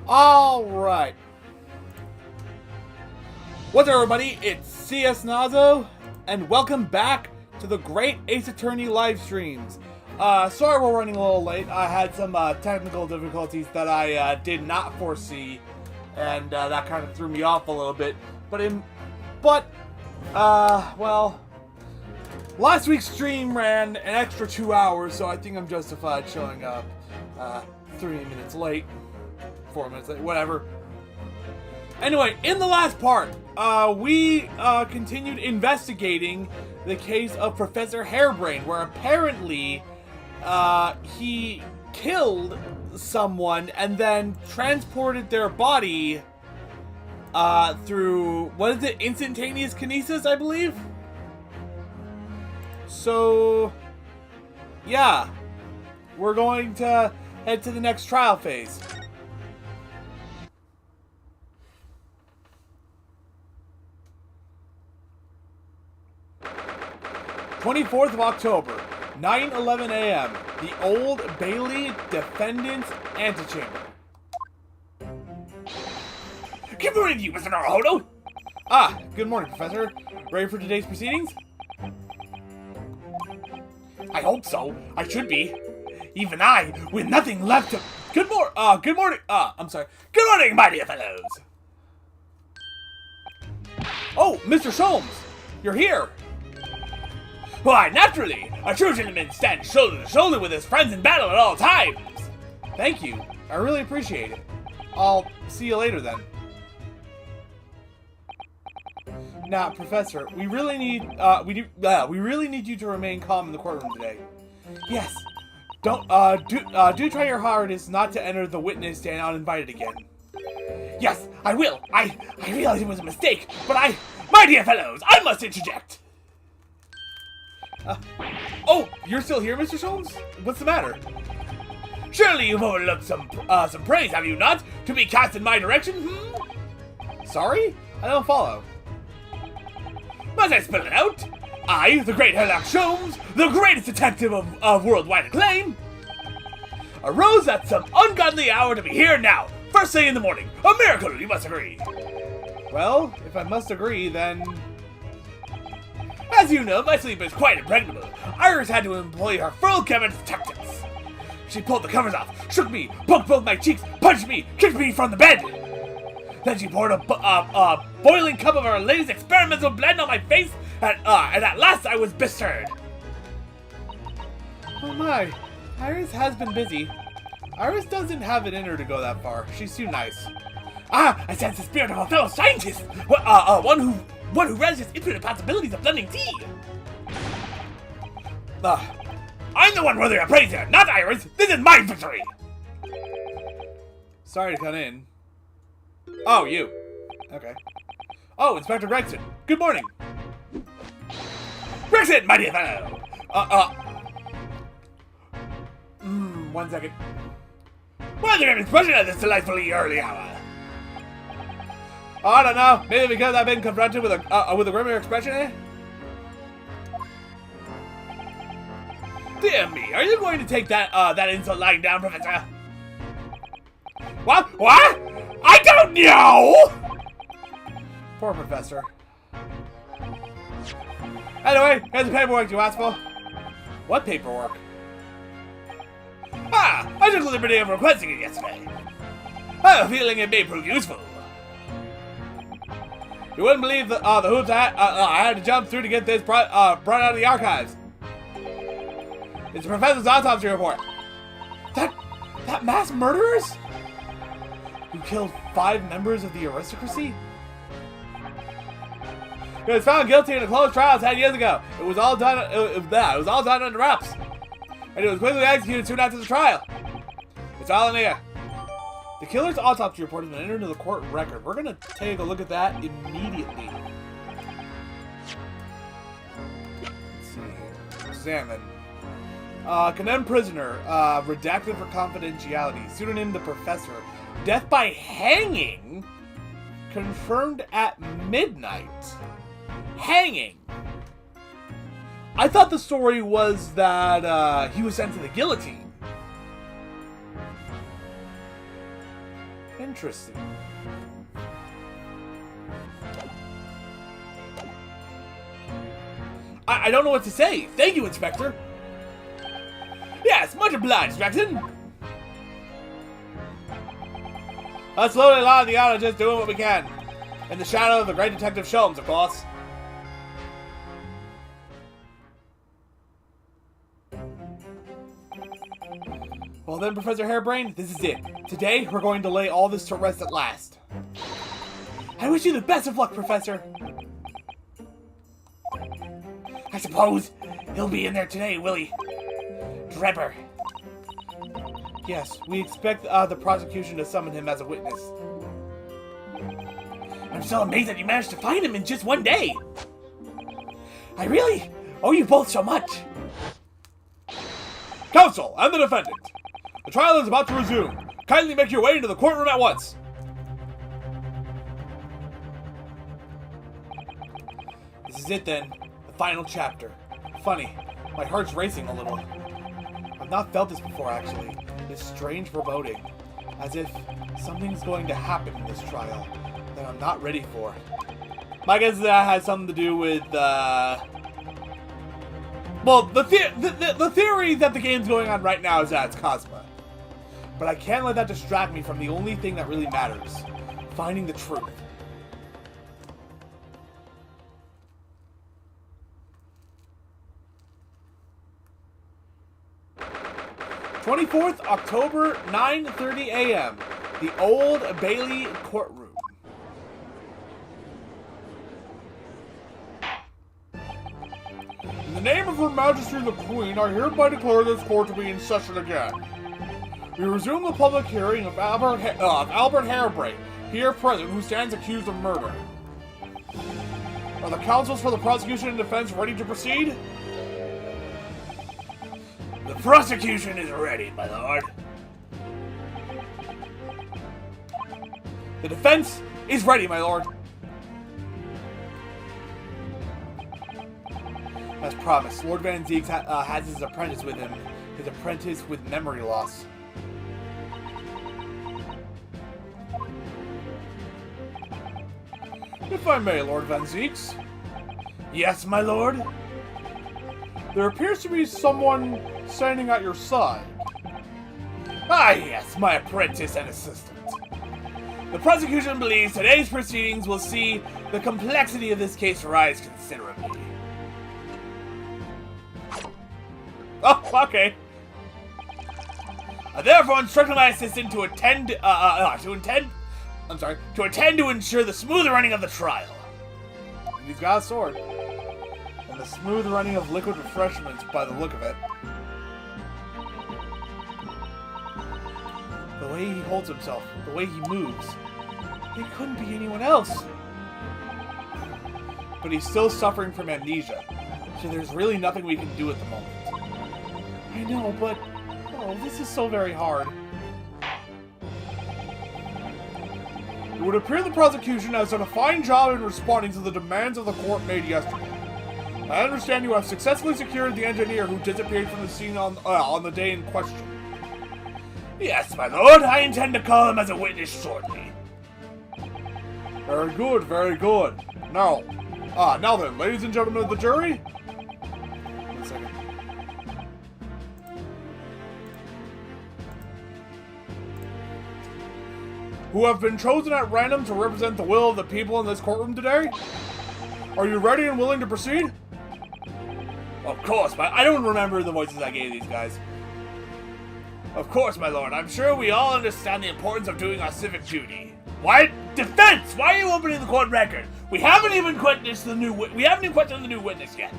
Alright. What's up, everybody? It's CS Nazo, and welcome back to the Great Ace Attorney live streams. Sorry we're running a little late. I had some technical difficulties that I did not foresee, and that kind of threw me off a little bit. Well, last week's stream ran an extra 2 hours, so I think I'm justified showing up 3 minutes late. 4 minutes late, whatever. Anyway, in the last part, we continued investigating the case of Professor Hairbrain, where apparently he killed someone and then transported their body through, what is it, instantaneous kinesis, I believe? So, yeah, we're going to head to the next trial phase. 24th of October, 9:11 a.m., the Old Bailey Defendant's Antechamber. Good morning to you, Mr. Naruhodo! Good morning, Professor. Ready for today's proceedings? I hope so. I should be. Even I, with nothing left to... Good morning, I'm sorry. Good morning, my dear fellows! Oh, Mr. Sholmes! You're here! Why, naturally! A true gentleman stands shoulder to shoulder with his friends in battle at all times! Thank you. I really appreciate it. I'll see you later then. Now, Professor, we really need you to remain calm in the courtroom today. Yes. Do try your hardest not to enter the witness stand uninvited again. Yes, I will. I realize it was a mistake, but my dear fellows, I must interject. Oh, you're still here, Mr. Sholmes? What's the matter? Surely you've overlooked some praise, have you not, to be cast in my direction, Sorry? I don't follow. Must I spell it out? I, the great Sherlock Sholmes, the greatest detective of worldwide acclaim, arose at some ungodly hour to be here now, first thing in the morning. A miracle, you must agree. Well, if I must agree, then... As you know, my sleep is quite impregnable. Iris had to employ her full gamut of tactics. She pulled the covers off, shook me, poked both my cheeks, punched me, kicked me from the bed. Then she poured a boiling cup of her latest experimental blend on my face, and at last I was bestirred. Oh my, Iris has been busy. Iris doesn't have it in her to go that far. She's too nice. I sense the spirit of a fellow scientist, one who relishes infinite possibilities of blending tea. I'm the one worthy of praise here, not Iris. This is my victory. Sorry to cut in. Oh, you. Okay. Oh, Inspector Gregson. Good morning. Gregson, my dear fellow. 1 second. What's your expression at this delightfully early hour? I don't know. Maybe because I've been confronted with a grimmer expression, eh? Dear me, are you going to take that insult lying down, Professor? What? I don't know! Poor Professor. Anyway, here's the paperwork you asked for. What paperwork? I took the liberty of requesting it yesterday. I have a feeling it may prove useful. You wouldn't believe the hoops I had to jump through to get this brought out of the archives. It's the professor's autopsy report. That mass murderers? Who killed 5 members of the aristocracy? He was found guilty in a closed trial 10 years ago. It was all done. It was all done under wraps, and it was quickly executed soon after the trial. It's all in here. The killer's autopsy report has been entered into the court record. We're gonna take a look at that immediately. Let's see here. Examine. Condemned prisoner. Redacted for confidentiality. Pseudonym the Professor. Death by hanging. Confirmed at midnight. Hanging. I thought the story was that he was sent to the guillotine. Interesting. I don't know what to say. Thank you, Inspector. Yes, much obliged, Jackson. Us slowly along the honor, just doing what we can. In the shadow of the great Detective Sholmes, of course. Well then, Professor Hairbrain, this is it. Today, we're going to lay all this to rest at last. I wish you the best of luck, Professor. I suppose he'll be in there today, will he? Drebber. Yes, we expect the prosecution to summon him as a witness. I'm so amazed that you managed to find him in just one day. I really owe you both so much. Counsel and the defendant. The trial is about to resume. Kindly make your way into the courtroom at once. This is it then. The final chapter. Funny, my heart's racing a little. I've not felt this before, actually. This strange foreboding. As if something's going to happen in this trial that I'm not ready for. My guess is that has something to do with, well, the theory that the game's going on right now is that it's Cosma. But I can't let that distract me from the only thing that really matters. Finding the truth. 24th October, 9:30 a.m. The Old Bailey Courtroom. In the name of Her Majesty the Queen, I hereby declare this court to be in session again. We resume the public hearing of Albert Hairbrain, here present, who stands accused of murder. Are the counsels for the prosecution and defense ready to proceed? The prosecution is ready, my lord. The defense is ready, my lord. As promised, Lord Van Zieks has his apprentice with him. His apprentice with memory loss. If I may, Lord Van Zieks. Yes, my lord? There appears to be someone standing at your side. Ah, yes, my apprentice and assistant. The prosecution believes today's proceedings will see the complexity of this case rise considerably. Oh, okay. I therefore instructed my assistant to attend to ensure the smooth running of the trial. He's got a sword. And the smooth running of liquid refreshments by the look of it. The way he holds himself, the way he moves. It couldn't be anyone else. But he's still suffering from amnesia, so there's really nothing we can do at the moment. I know, but oh, this is so very hard. It would appear the prosecution has done a fine job in responding to the demands of the court made yesterday. I understand you have successfully secured the engineer who disappeared from the scene on the day in question. Yes, my lord, I intend to call him as a witness shortly. Very good, very good. Now then, ladies and gentlemen of the jury. 1 second. Who have been chosen at random to represent the will of the people in this courtroom today? Are you ready and willing to proceed? Of course, but I don't remember the voices I gave these guys. Of course, my lord. I'm sure we all understand the importance of doing our civic duty. Why, defense? Why are you opening the court record? We haven't even questioned the new witness yet.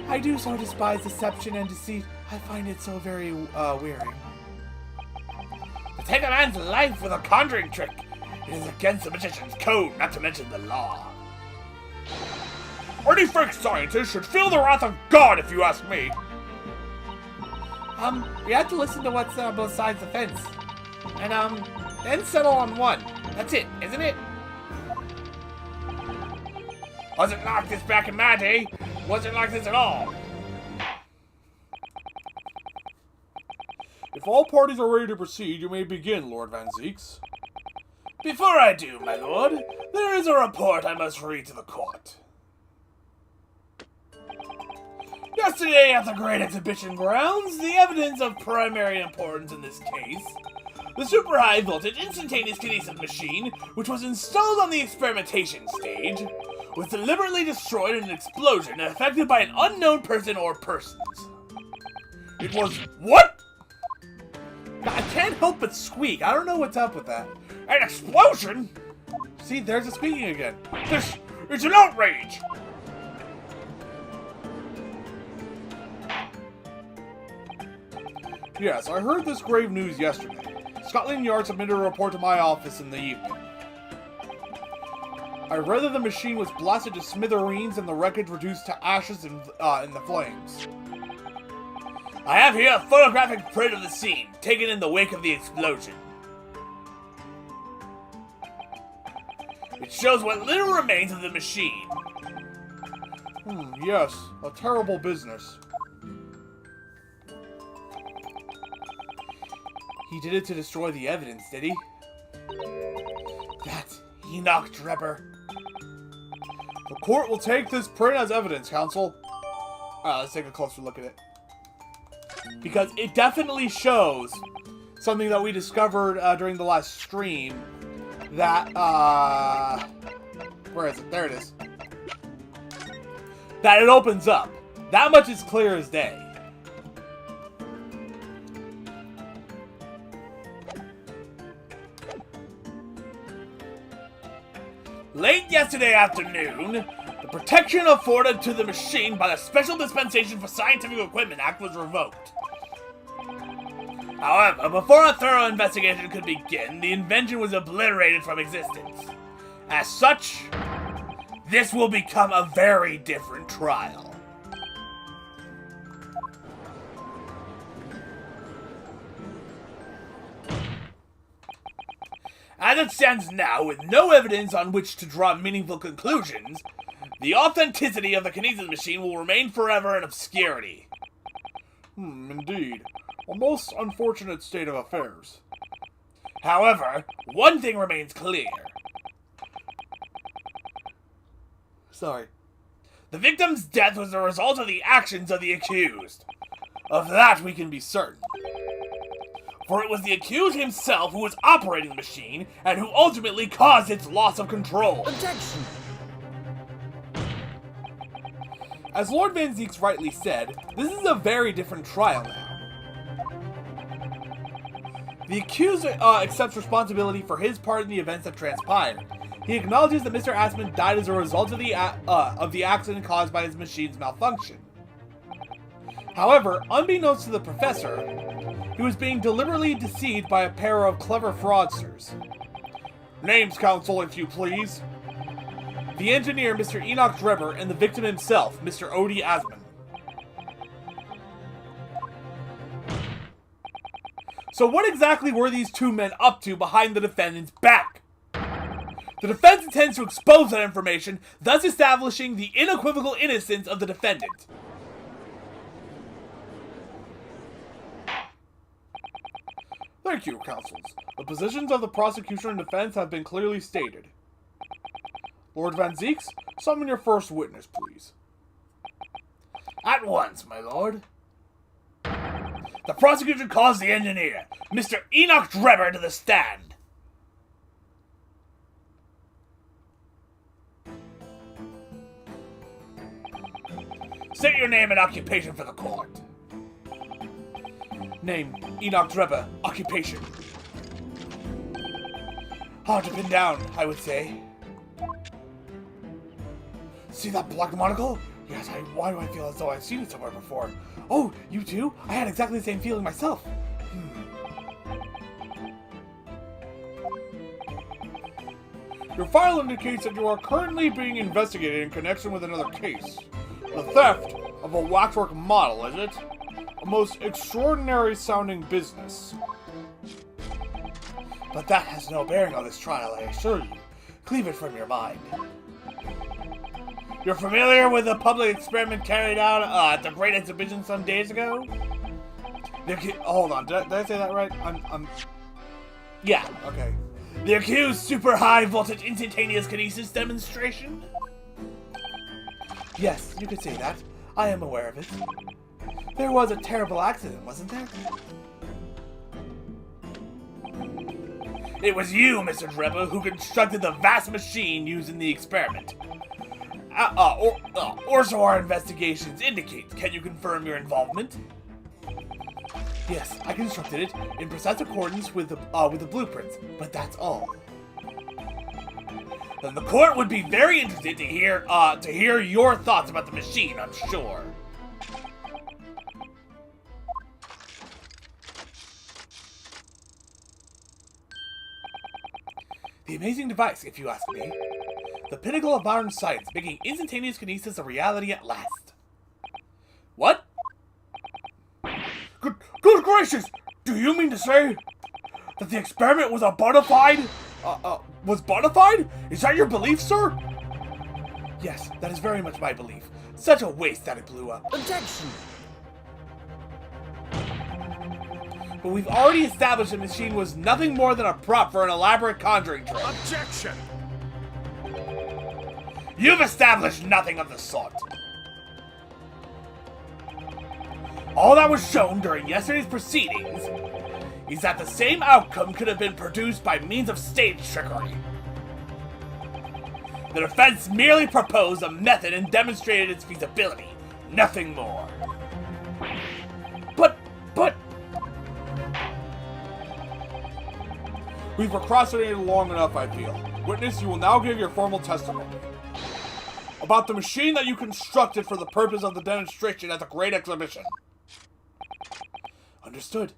I do so despise deception and deceit. I find it so very wearing. To take a man's life with a conjuring trick, it is against the magician's code, not to mention the law. Any fake scientist should feel the wrath of God, if you ask me. We have to listen to what's both sides of the fence. And, then settle on one. That's it, isn't it? Wasn't like this back in my day. Wasn't like this at all. If all parties are ready to proceed, you may begin, Lord Van Zeeks. Before I do, my lord, there is a report I must read to the court. Yesterday at the Great Exhibition Grounds, the evidence of primary importance in this case, the super high voltage instantaneous kinesis machine, which was installed on the experimentation stage, was deliberately destroyed in an explosion affected by an unknown person or persons. It was... What? I can't help but squeak. I don't know what's up with that. An explosion? See, there's the squeaking again. This is an outrage! Yes, I heard this grave news yesterday. Scotland Yard submitted a report to my office in the evening. I read that the machine was blasted to smithereens and the wreckage reduced to ashes in the flames. I have here a photographic print of the scene, taken in the wake of the explosion. It shows what little remains of the machine. Yes, a terrible business. He did it to destroy the evidence, did he? That's Enoch Drebber. The court will take this print as evidence, counsel. Let's take a closer look at it. Because it definitely shows something that we discovered during the last stream. That, where is it? There it is. That it opens up. That much is clear as day. Late yesterday afternoon, the protection afforded to the machine by the Special Dispensation for Scientific Equipment Act was revoked. However, before a thorough investigation could begin, the invention was obliterated from existence. As such, this will become a very different trial. As it stands now, with no evidence on which to draw meaningful conclusions, the authenticity of the kinesis machine will remain forever in obscurity. Indeed. A most unfortunate state of affairs. However, one thing remains clear. Sorry. The victim's death was the result of the actions of the accused. Of that we can be certain. For it was the accused himself who was operating the machine, and who ultimately caused its loss of control. Objection! As Lord Van Zeeks rightly said, this is a very different trial now. The accused accepts responsibility for his part in the events that transpired. He acknowledges that Mr. Assman died as a result of the accident caused by his machine's malfunction. However, unbeknownst to the professor, he was being deliberately deceived by a pair of clever fraudsters. Names, counsel, if you please. The engineer, Mr. Enoch Drebber, and the victim himself, Mr. Odie Asman. So what exactly were these two men up to behind the defendant's back? The defense intends to expose that information, thus establishing the unequivocal innocence of the defendant. Thank you, counsels. The positions of the prosecution and defense have been clearly stated. Lord Van Zeeks, summon your first witness, please. At once, my lord. The prosecution calls the engineer, Mr. Enoch Drebber, to the stand. State your name and occupation for the court. Name, Enoch Drebber. Occupation. Hard to pin down, I would say. See that black monocle? Yes, why do I feel as though I've seen it somewhere before? Oh, you too? I had exactly the same feeling myself. Your file indicates that you are currently being investigated in connection with another case. The theft of a waxwork model, is it? A most extraordinary sounding business. But that has no bearing on this trial, I assure you. Cleave it from your mind. You're familiar with the public experiment carried out at the Great Exhibition some days ago? Hold on, did I say that right? Yeah. Okay. The accused super high voltage instantaneous kinesis demonstration? Yes, you could say that. I am aware of it. There was a terrible accident, wasn't there? It was you, Mr. Dreppa, who constructed the vast machine used in the experiment. Or so our investigations indicate. Can you confirm your involvement? Yes, I constructed it in precise accordance with the blueprints, but that's all. Then the court would be very interested to hear your thoughts about the machine, I'm sure. The amazing device, if you ask me. The pinnacle of modern science, making instantaneous kinesis a reality at last. What? Good gracious! Do you mean to say that the experiment was bona fide? Was bona fide? Is that your belief, sir? Yes, that is very much my belief. Such a waste that it blew up. Objection! But we've already established the machine was nothing more than a prop for an elaborate conjuring trick. Objection! You've established nothing of the sort. All that was shown during yesterday's proceedings is that the same outcome could have been produced by means of stage trickery. The defense merely proposed a method and demonstrated its feasibility, nothing more. But... We've procrastinated long enough, I feel. Witness, you will now give your formal testimony. About the machine that you constructed for the purpose of the demonstration at the Great Exhibition. Understood.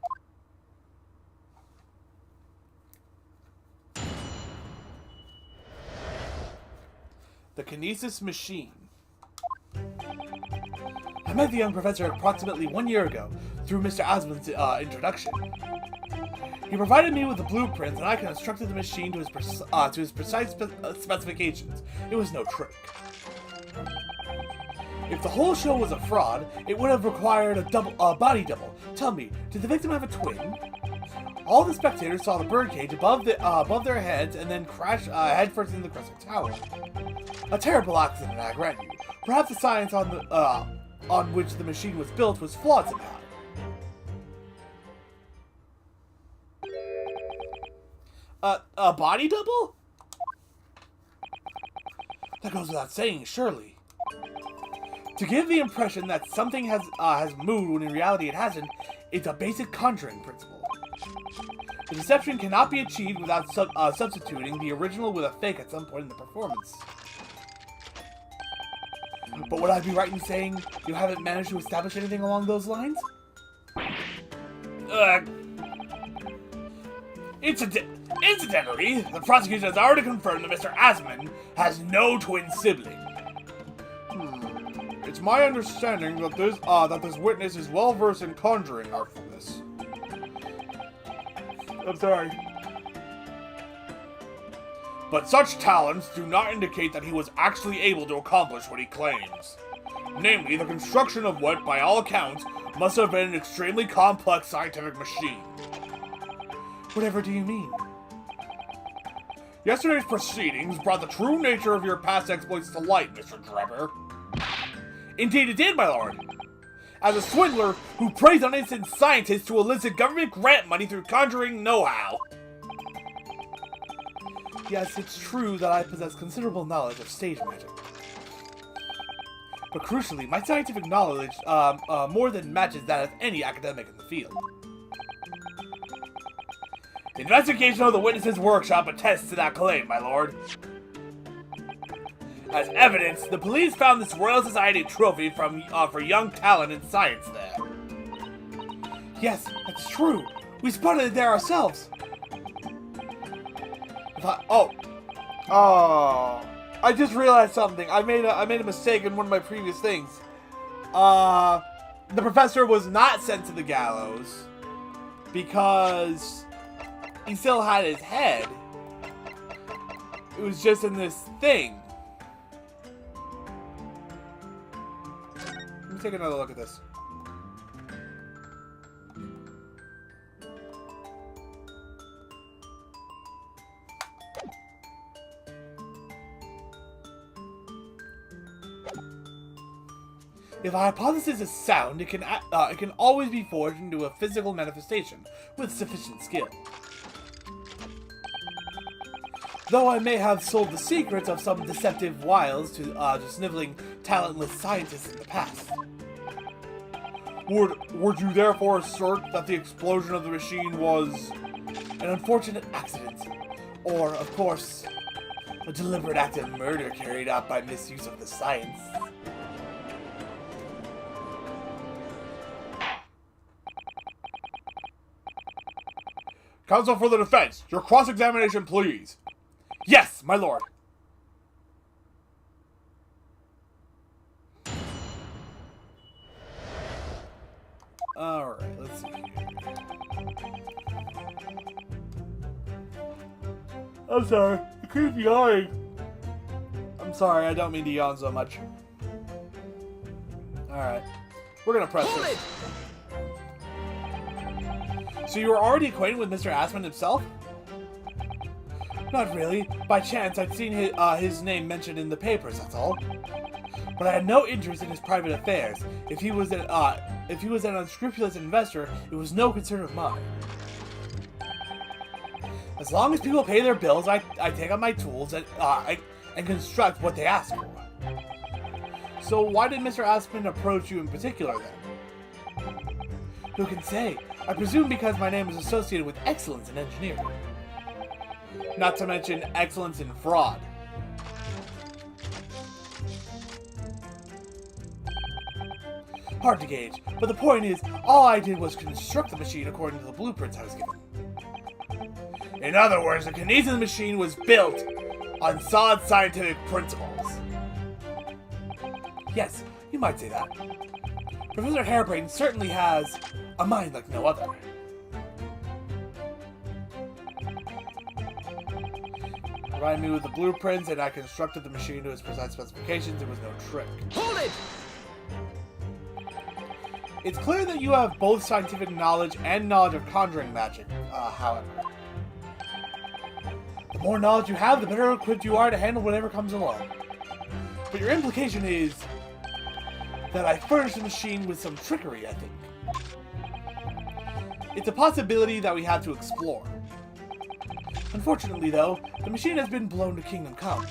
The kinesis machine. I met the young professor approximately 1 year ago through Mr. Osmond's introduction. He provided me with the blueprints, and I constructed the machine to his precise specifications. It was no trick. If the whole show was a fraud, it would have required a body double. Tell me, did the victim have a twin? All the spectators saw the birdcage above their heads and then crash headfirst into the Crescent Tower. A terrible accident, I grant you. Perhaps the science on which the machine was built was flawed somehow. A body double? That goes without saying, surely. To give the impression that something has moved when in reality it hasn't, it's a basic conjuring principle. The deception cannot be achieved without substituting the original with a fake at some point in the performance. But would I be right in saying you haven't managed to establish anything along those lines? Incidentally, the prosecution has already confirmed that Mr. Asman has no twin sibling. It's my understanding that this witness is well versed in conjuring artfulness. I'm sorry. But such talents do not indicate that he was actually able to accomplish what he claims. Namely, the construction of what, by all accounts, must have been an extremely complex scientific machine. Whatever do you mean? Yesterday's proceedings brought the true nature of your past exploits to light, Mr. Drebber. Indeed it did, my lord. As a swindler who preys on innocent scientists to elicit government grant money through conjuring know-how. Yes, it's true that I possess considerable knowledge of stage magic. But crucially, my scientific knowledge more than matches that of any academic in the field. Investigation of the witness's workshop attests to that claim, my lord. As evidence, the police found this Royal Society trophy for young talent in science there. Yes, that's true. We spotted it there ourselves. I just realized something. I made a mistake in one of my previous things. The professor was not sent to the gallows because he still had his head. It was just in this thing. Let me take another look at this. If a hypothesis is sound, it can always be forged into a physical manifestation with sufficient skill. Though I may have sold the secrets of some deceptive wiles to sniveling, talentless scientists in the past. Would you therefore assert that the explosion of the machine was An unfortunate accident, or, of course, a deliberate act of murder carried out by misuse of the science? Counsel for the defense, your cross-examination, please? Yes, my lord. Alright, let's see here. I'm sorry, I keep yawning. I'm sorry, I don't mean to yawn so much. Alright, we're gonna press this. So you were already acquainted with Mr. Assman himself? Not really. By chance, I'd seen his name mentioned in the papers, that's all. But I had no interest in his private affairs. If he was an unscrupulous investor, it was no concern of mine. As long as people pay their bills, I take out my tools and construct what they ask for. So why did Mr. Assman approach you in particular then? Who can say? I presume because my name is associated with excellence in engineering. Not to mention excellence in fraud. Hard to gauge, but the point is, all I did was construct the machine according to the blueprints I was given. In other words, the Kinesis machine was built on solid scientific principles. Yes, you might say that. Professor Harebrain certainly has a mind like no other. Provided me with the blueprints and I constructed the machine to its precise specifications. It was no trick. Hold it! It's clear that you have both scientific knowledge and knowledge of conjuring magic, however. The more knowledge you have, the better equipped you are to handle whatever comes along. But your implication is that I furnished the machine with some trickery, I think. It's a possibility that we have to explore. Unfortunately, though, the machine has been blown to Kingdom Come.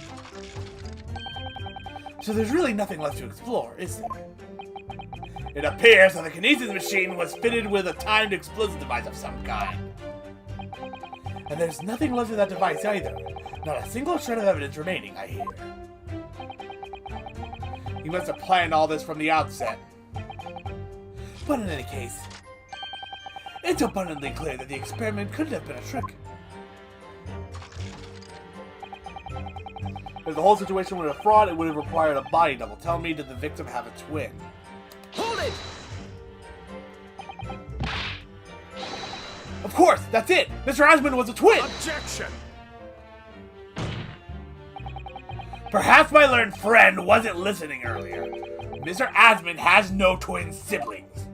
So there's really nothing left to explore, is there? It appears that the Kinesis machine was fitted with a timed explosive device of some kind. And there's nothing left of that device either. Not a single shred of evidence remaining, I hear. He must have planned all this from the outset. But in any case, it's abundantly clear that the experiment couldn't have been a trick. If the whole situation were a fraud, it would have required a body double. Tell me, did the victim have a twin? Hold it! Of course, that's it! Mr. Assman was a twin! Objection! Perhaps my learned friend wasn't listening earlier. Mr. Assman has no twin siblings.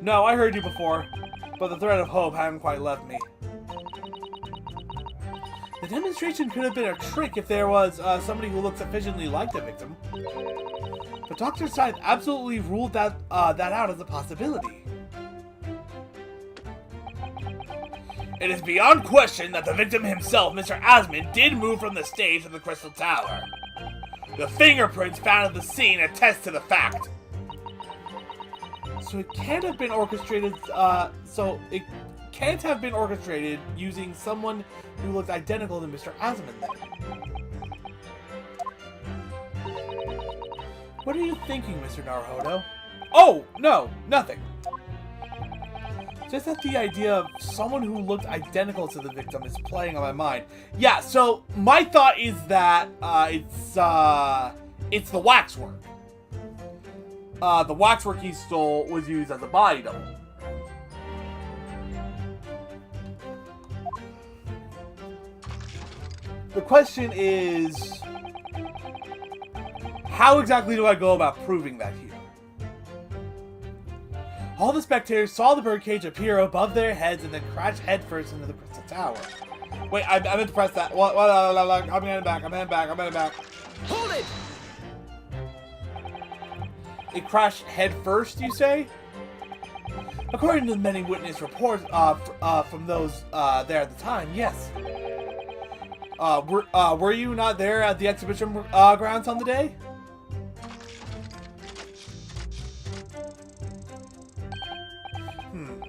No, I heard you before, but the thread of hope hadn't quite left me. The demonstration could have been a trick if there was somebody who looked sufficiently like the victim. But Dr. Scythe absolutely ruled that out as a possibility. It is beyond question that the victim himself, Mr. Assman, did move from the stage to the Crystal Tower. The fingerprints found at the scene attest to the fact. So it can't have been orchestrated. Can't have been orchestrated using someone who looked identical to Mr. Assman then. What are you thinking, Mr. Naruhodo? Oh, no, nothing. Just that the idea of someone who looked identical to the victim is playing on my mind. Yeah, so my thought is that it's the waxwork. The waxwork he stole was used as a body double. The question is, how exactly do I go about proving that here? All the spectators saw the birdcage appear above their heads and then crash headfirst into the Crystal Tower. Wait, I meant to press that. I'm heading back. Hold it! it crashed head first, you say? According to the many witness reports from those there at the time, yes. Were you not there at the exhibition grounds on the day?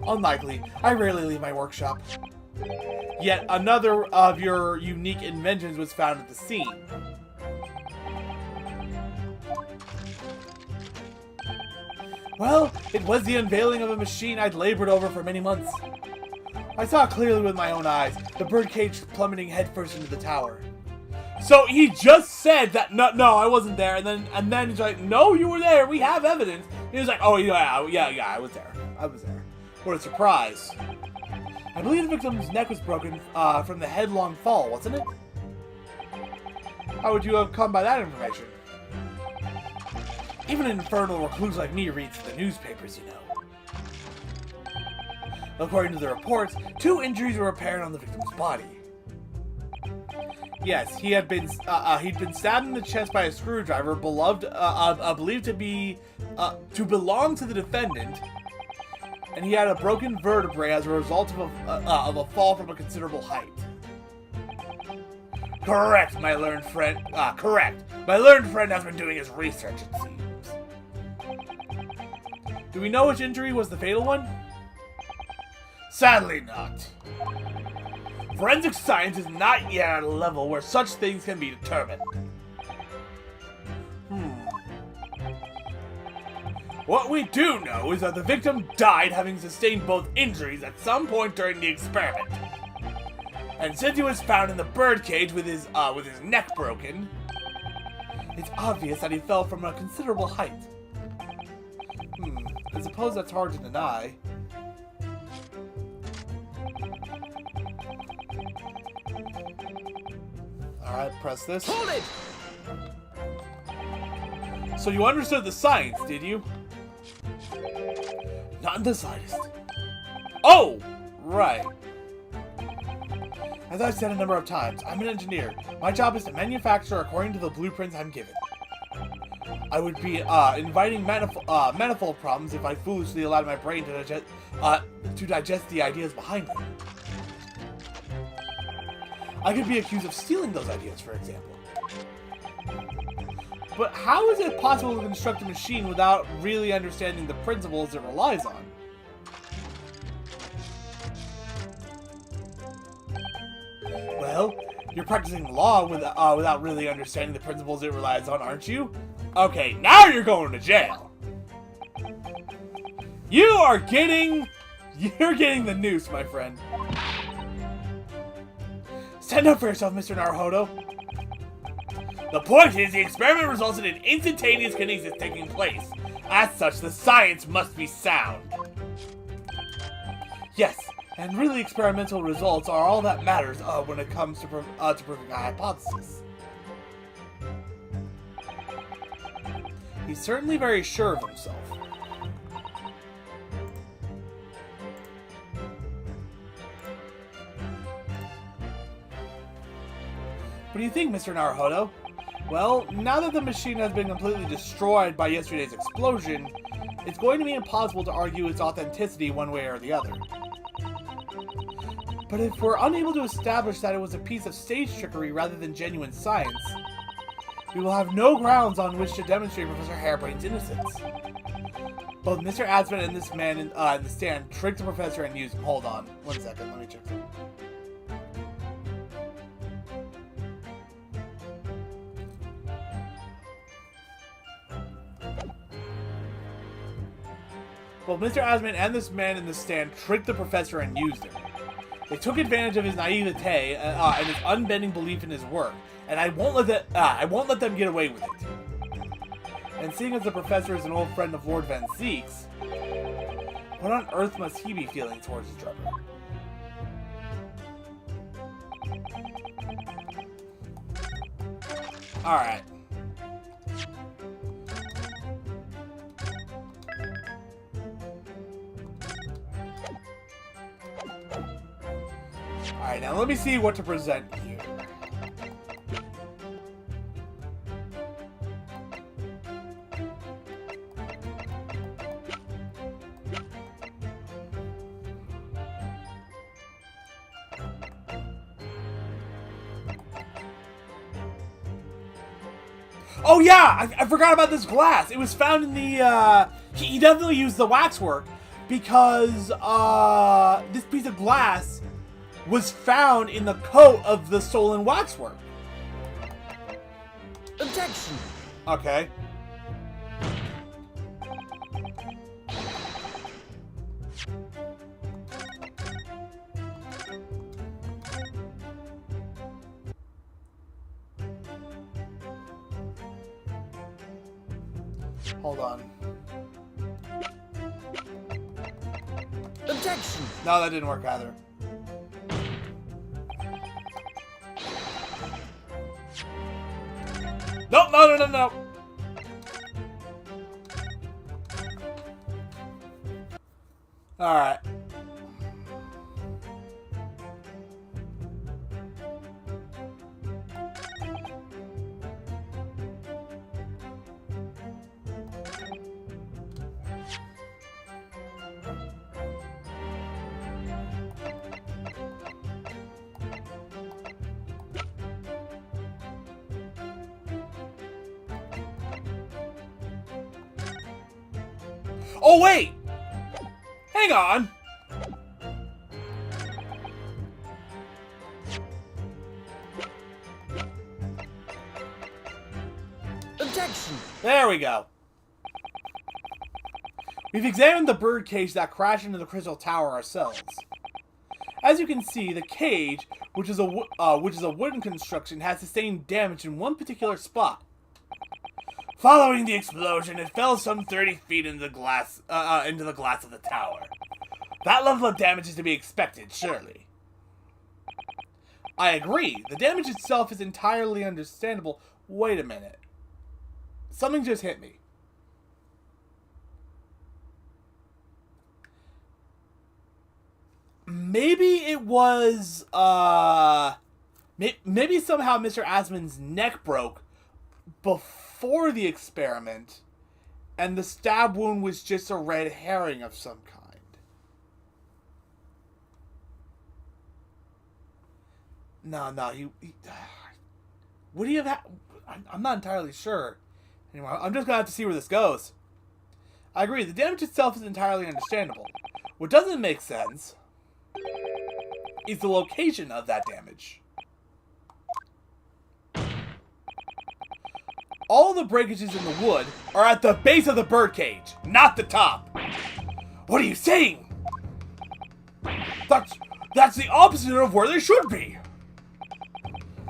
Unlikely. I rarely leave my workshop. Yet another of your unique inventions was found at the scene. Well, it was the unveiling of a machine I'd labored over for many months. I saw it clearly with my own eyes, the birdcage plummeting headfirst into the tower. So he just said that no, I wasn't there, and then he's like, no, you were there. We have evidence. And he was like, oh yeah, I was there. What a surprise! I believe the victim's neck was broken from the headlong fall, wasn't it? How would you have come by that information? Even an infernal recluse like me reads the newspapers, you know. According to the reports, 2 injuries were apparent on the victim's body. Yes, he'd been stabbed in the chest by a screwdriver, believed to belong to the defendant, and he had a broken vertebrae as a result of a fall from a considerable height. Correct, my learned friend. Correct. My learned friend has been doing his research, it seems. Do we know which injury was the fatal one? Sadly not. Forensic science is not yet at a level where such things can be determined. What we do know is that the victim died having sustained both injuries at some point during the experiment. And since he was found in the birdcage with his neck broken, it's obvious that he fell from a considerable height. I suppose that's hard to deny. Alright, press this. Hold it! So you understood the science, did you? Not in the slightest. Oh! Right. As I've said a number of times, I'm an engineer. My job is to manufacture according to the blueprints I'm given. I would be inviting manifold problems if I foolishly allowed my brain to digest the ideas behind them. I could be accused of stealing those ideas, for example. But how is it possible to construct a machine without really understanding the principles it relies on? Well, you're practicing law without really understanding the principles it relies on, aren't you? Okay, now you're going to jail. You're getting the noose, my friend. Stand up for yourself, Mr. Naruhodo. The point is, the experiment resulted in instantaneous kinesis taking place. As such, the science must be sound. Yes, and really experimental results are all that matters when it comes to proving a hypothesis. He's certainly very sure of himself. What do you think, Mr. Naruhodo? Well, now that the machine has been completely destroyed by yesterday's explosion, it's going to be impossible to argue its authenticity one way or the other. But if we're unable to establish that it was a piece of stage trickery rather than genuine science, we will have no grounds on which to demonstrate Professor Harebrain's innocence. Both Mr. Asman and this man in the stand tricked the professor and used him. Hold on. 1 second. Let me check something. Both Mr. Asman and this man in the stand tricked the professor and used him. They took advantage of his naivete and his unbending belief in his work, and I won't let them get away with it. And seeing as the professor is an old friend of Lord Van Zeek's, what on earth must he be feeling towards his brother? Alright. Alright, now let me see what to present here. Oh yeah, I forgot about this glass. It was found in the, he definitely used the waxwork because, this piece of glass was found in the coat of the stolen waxwork. Objection. Okay. Hold on. Objection. No, that didn't work either. Nope, no. Alright. Oh, wait! Hang on! Objection. There we go. We've examined the bird cage that crashed into the crystal tower ourselves. As you can see, the cage, which is a wooden construction, has sustained damage in one particular spot. Following the explosion, it fell some 30 feet into the glass of the tower. That level of damage is to be expected, surely. I agree. The damage itself is entirely understandable. Wait a minute. Something just hit me. Maybe it was, maybe somehow Mr. Asmon's neck broke before the experiment, and the stab wound was just a red herring of some kind. No, he would he have had... I'm not entirely sure. Anyway, I'm just gonna have to see where this goes. I agree, the damage itself is entirely understandable. What doesn't make sense is the location of that damage. All the breakages in the wood are at the base of the birdcage, not the top. What are you saying? That's the opposite of where they should be.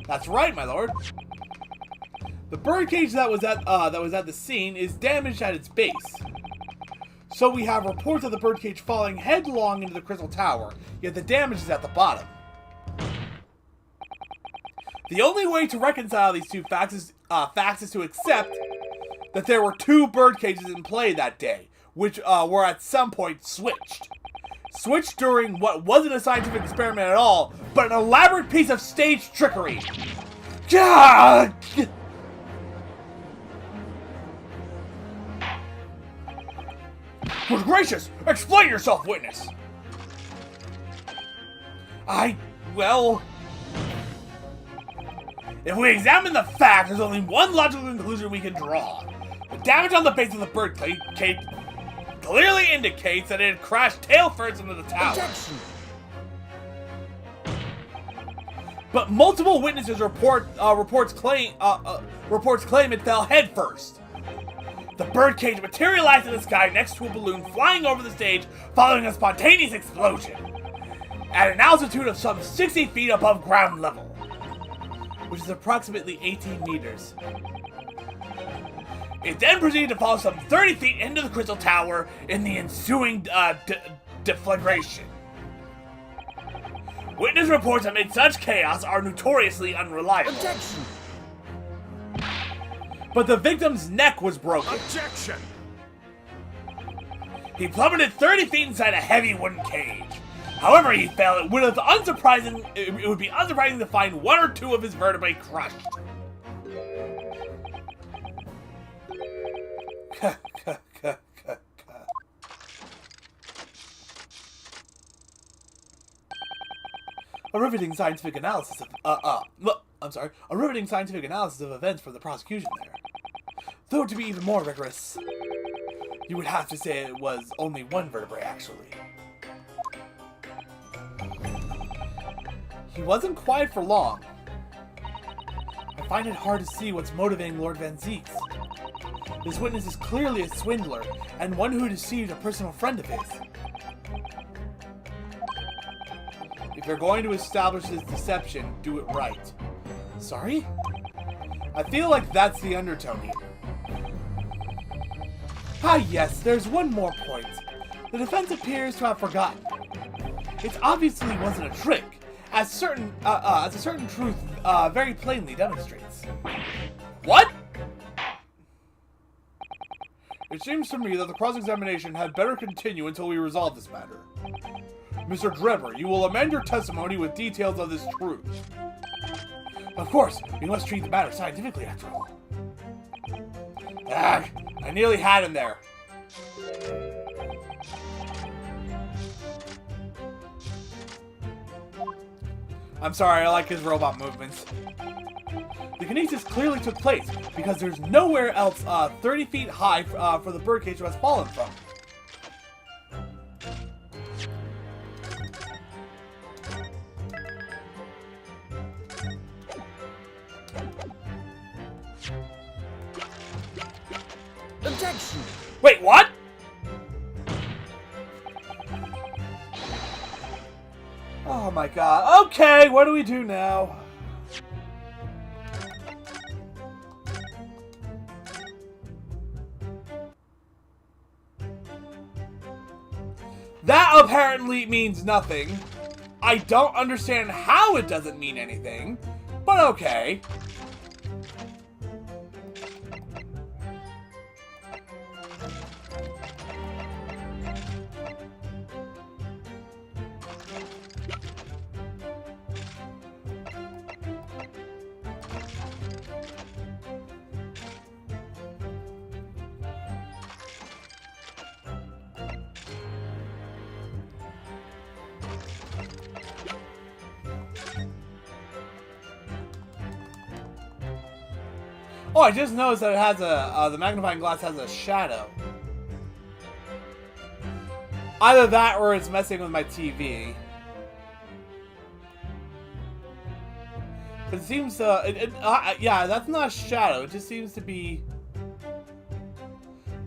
That's right, my lord. The birdcage that was at the scene is damaged at its base. So we have reports of the birdcage falling headlong into the crystal tower, yet the damage is at the bottom. The only way to reconcile these two facts is to accept that there were two bird cages in play that day, which were at some point switched. Switched during what wasn't a scientific experiment at all, but an elaborate piece of stage trickery. God! Good gracious! Explain yourself, witness! Well... If we examine the facts, there's only one logical conclusion we can draw. The damage on the base of the bird cage clearly indicates that it had crashed tail first into the tower. Objection. But multiple witnesses reports claim it fell head first. The birdcage materialized in the sky next to a balloon flying over the stage following a spontaneous explosion at an altitude of some 60 feet above ground level, which is approximately 18 meters. It then proceeded to fall some 30 feet into the crystal tower in the ensuing deflagration. Witness reports amid such chaos are notoriously unreliable. Objection. But the victim's neck was broken. Objection! He plummeted 30 feet inside a heavy wooden cage. However he fell, it would be unsurprising to find one or two of his vertebrae crushed. A riveting scientific analysis of a riveting scientific analysis of events for the prosecution there. Though to be even more rigorous, you would have to say it was only one vertebrae, actually. He wasn't quiet for long. I find it hard to see what's motivating Lord Van Zieks. This witness is clearly a swindler, and one who deceived a personal friend of his. If you're going to establish this deception, do it right. Sorry? I feel like that's the undertone here. Ah yes, there's one more point. The defense appears to have forgotten. It obviously wasn't a trick, as a certain truth very plainly demonstrates. What? It seems to me that the cross-examination had better continue until we resolve this matter. Mr. Drebber, you will amend your testimony with details of this truth. Of course, we must treat the matter scientifically after all. Ah, I nearly had him there. I'm sorry, I like his robot movements. The kinesis clearly took place, because there's nowhere else 30 feet high for the birdcage to have fallen from. Objection! Wait, what? Oh my god. Okay, what do we do now? That apparently means nothing. I don't understand how it doesn't mean anything, but okay. Oh, I just noticed that it has a, the magnifying glass has a shadow. Either that or it's messing with my TV. But it seems yeah, that's not a shadow. It just seems to be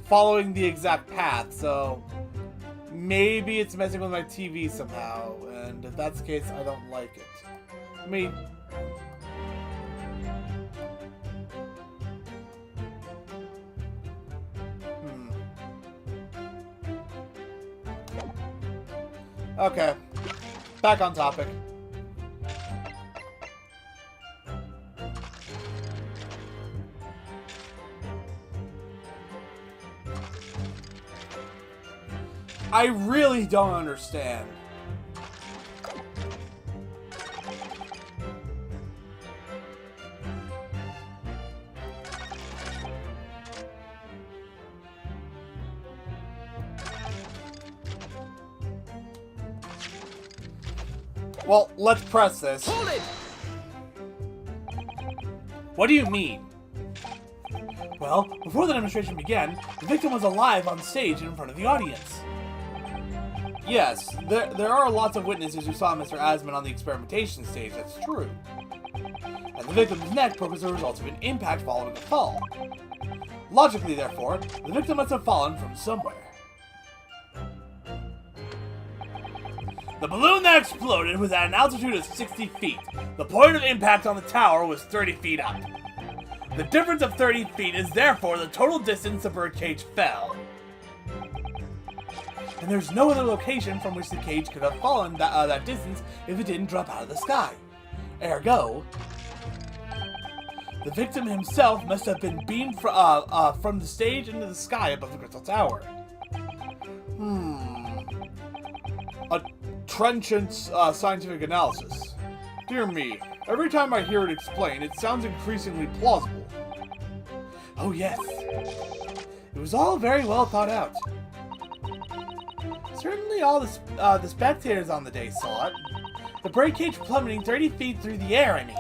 following the exact path, so maybe it's messing with my TV somehow, and if that's the case, I don't like it. I mean, okay, back on topic. I really don't understand. Well, let's press this. Hold it! What do you mean? Well, before the demonstration began, the victim was alive on stage in front of the audience. Yes, there are lots of witnesses who saw Mr. Asman on the experimentation stage, that's true. And the victim's neck broke as a result of an impact following a fall. Logically, therefore, the victim must have fallen from somewhere. The balloon that exploded was at an altitude of 60 feet. The point of impact on the tower was 30 feet up. The difference of 30 feet is therefore the total distance the birdcage fell. And there's no other location from which the cage could have fallen that distance if it didn't drop out of the sky. Ergo, the victim himself must have been beamed from the stage into the sky above the Crystal Tower. A trenchant scientific analysis. Dear me, every time I hear it explained, it sounds increasingly plausible. Oh yes, it was all very well thought out. Certainly all the spectators on the day saw it. The birdcage plummeting 30 feet through the air, I mean.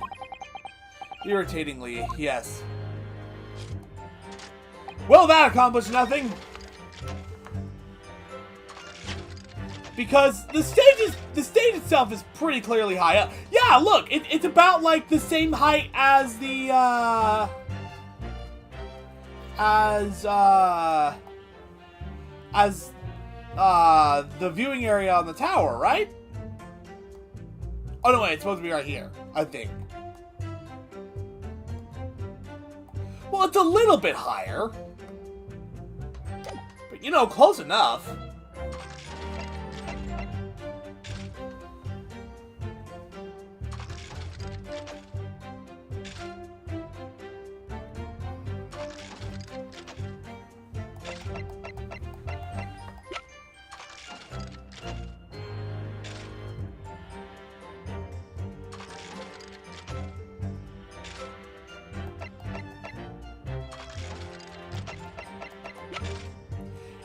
Irritatingly, yes. Well, that accomplished nothing. Because the stage itself is pretty clearly high up. Yeah, look, it's about like the same height as the the viewing area on the tower, right? Oh no, wait, it's supposed to be right here, I think. Well, it's a little bit higher. But, you know, close enough.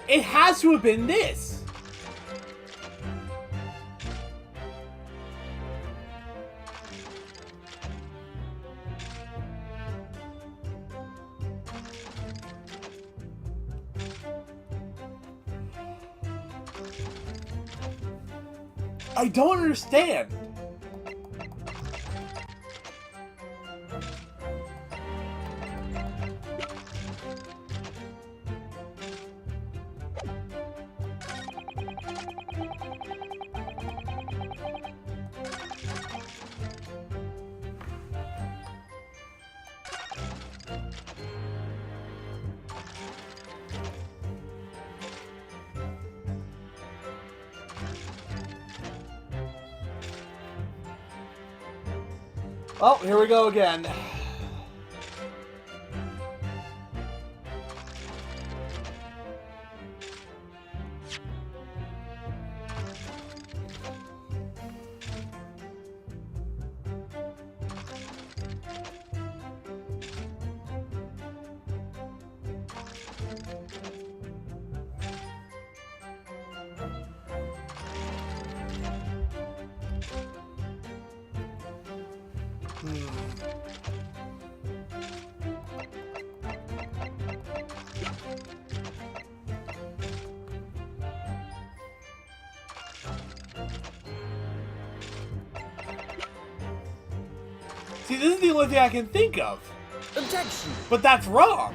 It has to have been this. I don't understand. Oh, here we go again. See, this is the only thing I can think of. Objection! But that's wrong.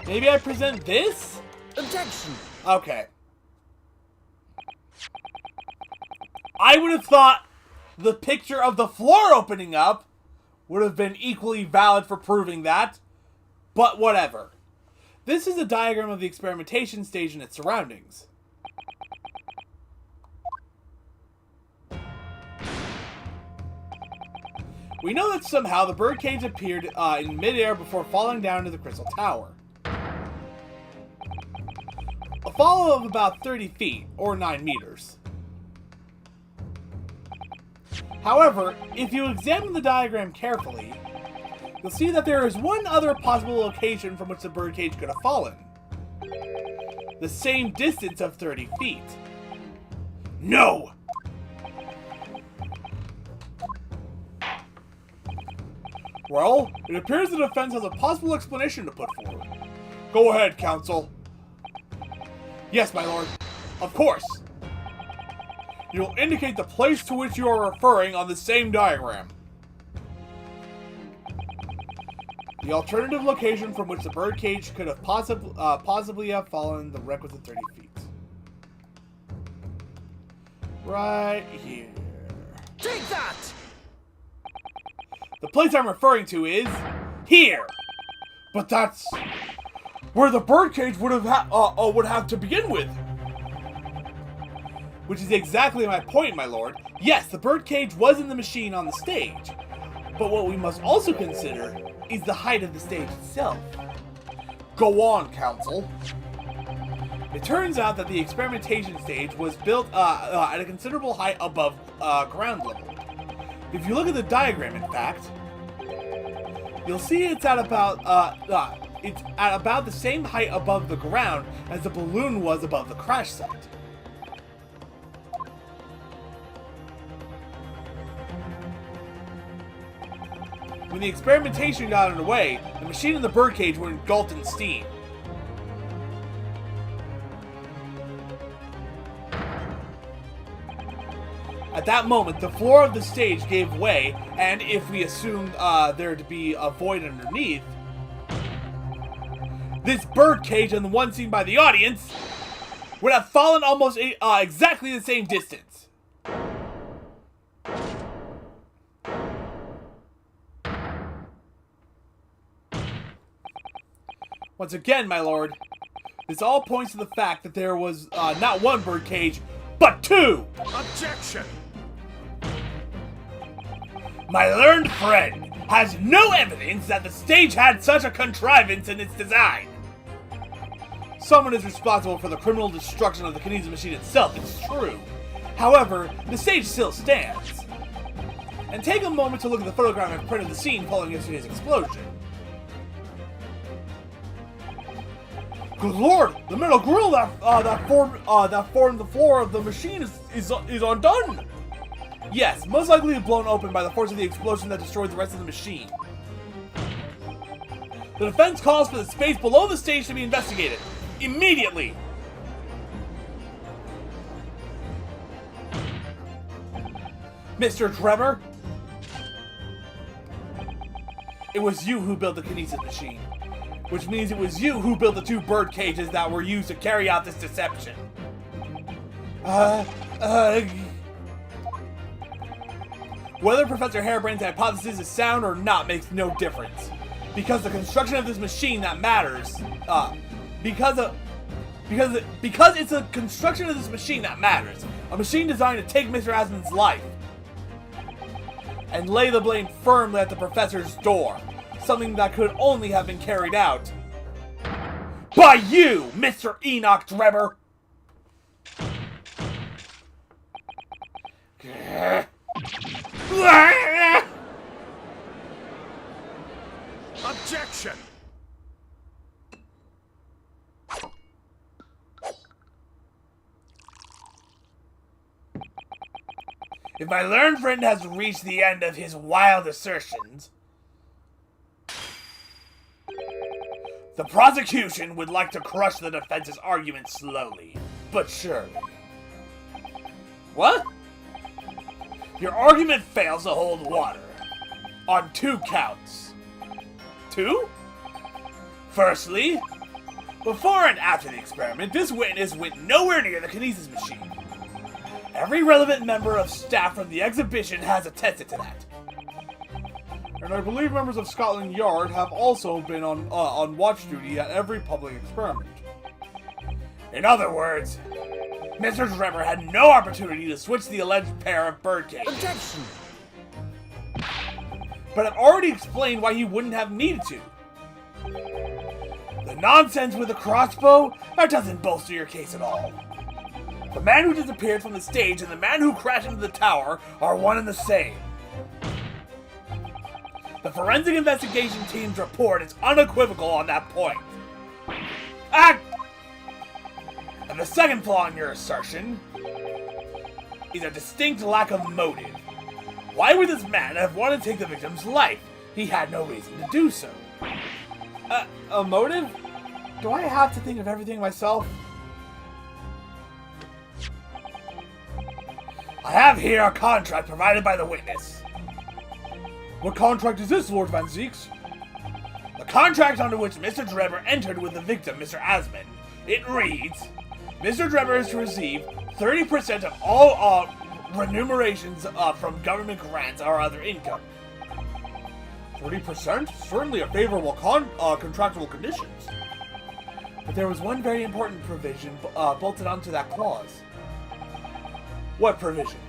Maybe I present this? Objection! Okay. I would have thought the picture of the floor opening up would have been equally valid for proving that, but whatever. This is a diagram of the experimentation stage and its surroundings. We know that somehow the birdcage appeared in midair before falling down to the crystal tower. A fall of about 30 feet, or 9 meters. However, if you examine the diagram carefully, you'll see that there is one other possible location from which the birdcage could have fallen. The same distance of 30 feet. No! Well, it appears the defense has a possible explanation to put forward. Go ahead, counsel. Yes, my lord. Of course. You will indicate the place to which you are referring on the same diagram. The alternative location from which the birdcage could have possibly have fallen the requisite 30 feet. Right here. Take that! The place I'm referring to is Here! But that's where the birdcage would have to begin with. Which is exactly my point, my lord. Yes, the birdcage was in the machine on the stage. But what we must also consider is the height of the stage itself. Go on, Counsel. It turns out that the experimentation stage was built at a considerable height above ground level. If you look at the diagram, in fact, you'll see it's at about the same height above the ground as the balloon was above the crash site. When the experimentation got underway, the machine and the birdcage were engulfed in steam. At that moment, the floor of the stage gave way, and if we assumed there to be a void underneath, this birdcage and the one seen by the audience would have fallen almost exactly the same distance. Once again, my lord, this all points to the fact that there was not one birdcage, but two! Objection! My learned friend has no evidence that the stage had such a contrivance in its design. Someone is responsible for the criminal destruction of the Kinesis machine itself, it's true. However, the stage still stands. And take a moment to look at the photographic print of the scene following yesterday's explosion. Good lord, the metal grill that formed the floor of the machine is undone. Yes, most likely blown open by the force of the explosion that destroyed the rest of the machine. The defense calls for the space below the stage to be investigated. Immediately! Mr. Trevor? It was you who built the Kinesis machine. Which means it was you who built the two bird cages that were used to carry out this deception. Whether Professor Harebrain's hypothesis is sound or not makes no difference. Because the construction of this machine that matters, because it's the construction of this machine that matters. A machine designed to take Mr. Asman's life. And lay the blame firmly at the professor's door. Something that could only have been carried out by you, Mr. Enoch Drebber. Objection! If my learned friend has reached the end of his wild assertions, the prosecution would like to crush the defense's argument slowly, but surely. What? Your argument fails to hold water. On 2 counts. 2? Firstly, before and after the experiment, this witness went nowhere near the Kinesis machine. Every relevant member of staff from the exhibition has attested to that. And I believe members of Scotland Yard have also been on watch duty at every public experiment. In other words, Mr. Drebber had no opportunity to switch the alleged pair of bird cages. Objection! But I've already explained why he wouldn't have needed to. The nonsense with the crossbow, that doesn't bolster your case at all. The man who disappeared from the stage and the man who crashed into the tower are one and the same. The forensic investigation team's report is unequivocal on that point. And the second flaw in your assertion is a distinct lack of motive. Why would this man have wanted to take the victim's life? He had no reason to do so. A motive? Do I have to think of everything myself? I have here a contract provided by the witness. What contract is this, Lord Van Zeeks? The contract under which Mr. Drebber entered with the victim, Mr. Asman. It reads, Mr. Drebber is to receive 30% of all remunerations from government grants or other income. 30%? Certainly a favorable contractual conditions. But there was one very important provision bolted onto that clause. What provision?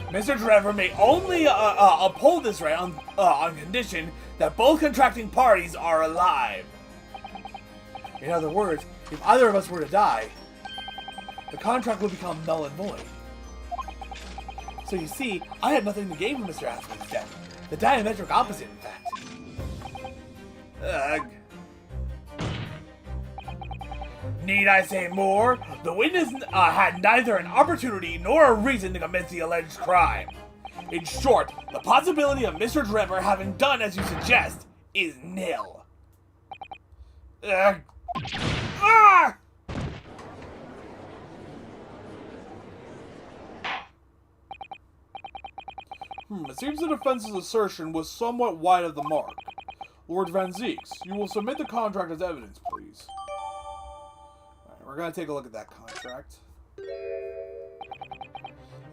Mr. Trevor may only uphold this right on condition that both contracting parties are alive. In other words, if either of us were to die, the contract would become null and void. So you see, I had nothing to gain from Mr. Aspen's death. The diametric opposite, in fact. Ugh. Need I say more? The witness had neither an opportunity nor a reason to commit the alleged crime. In short, the possibility of Mr. Trevor having done as you suggest is nil. Ugh. Ah! It seems the defense's assertion was somewhat wide of the mark. Lord Van Zeeks, you will submit the contract as evidence, please. Alright, we're going to take a look at that contract.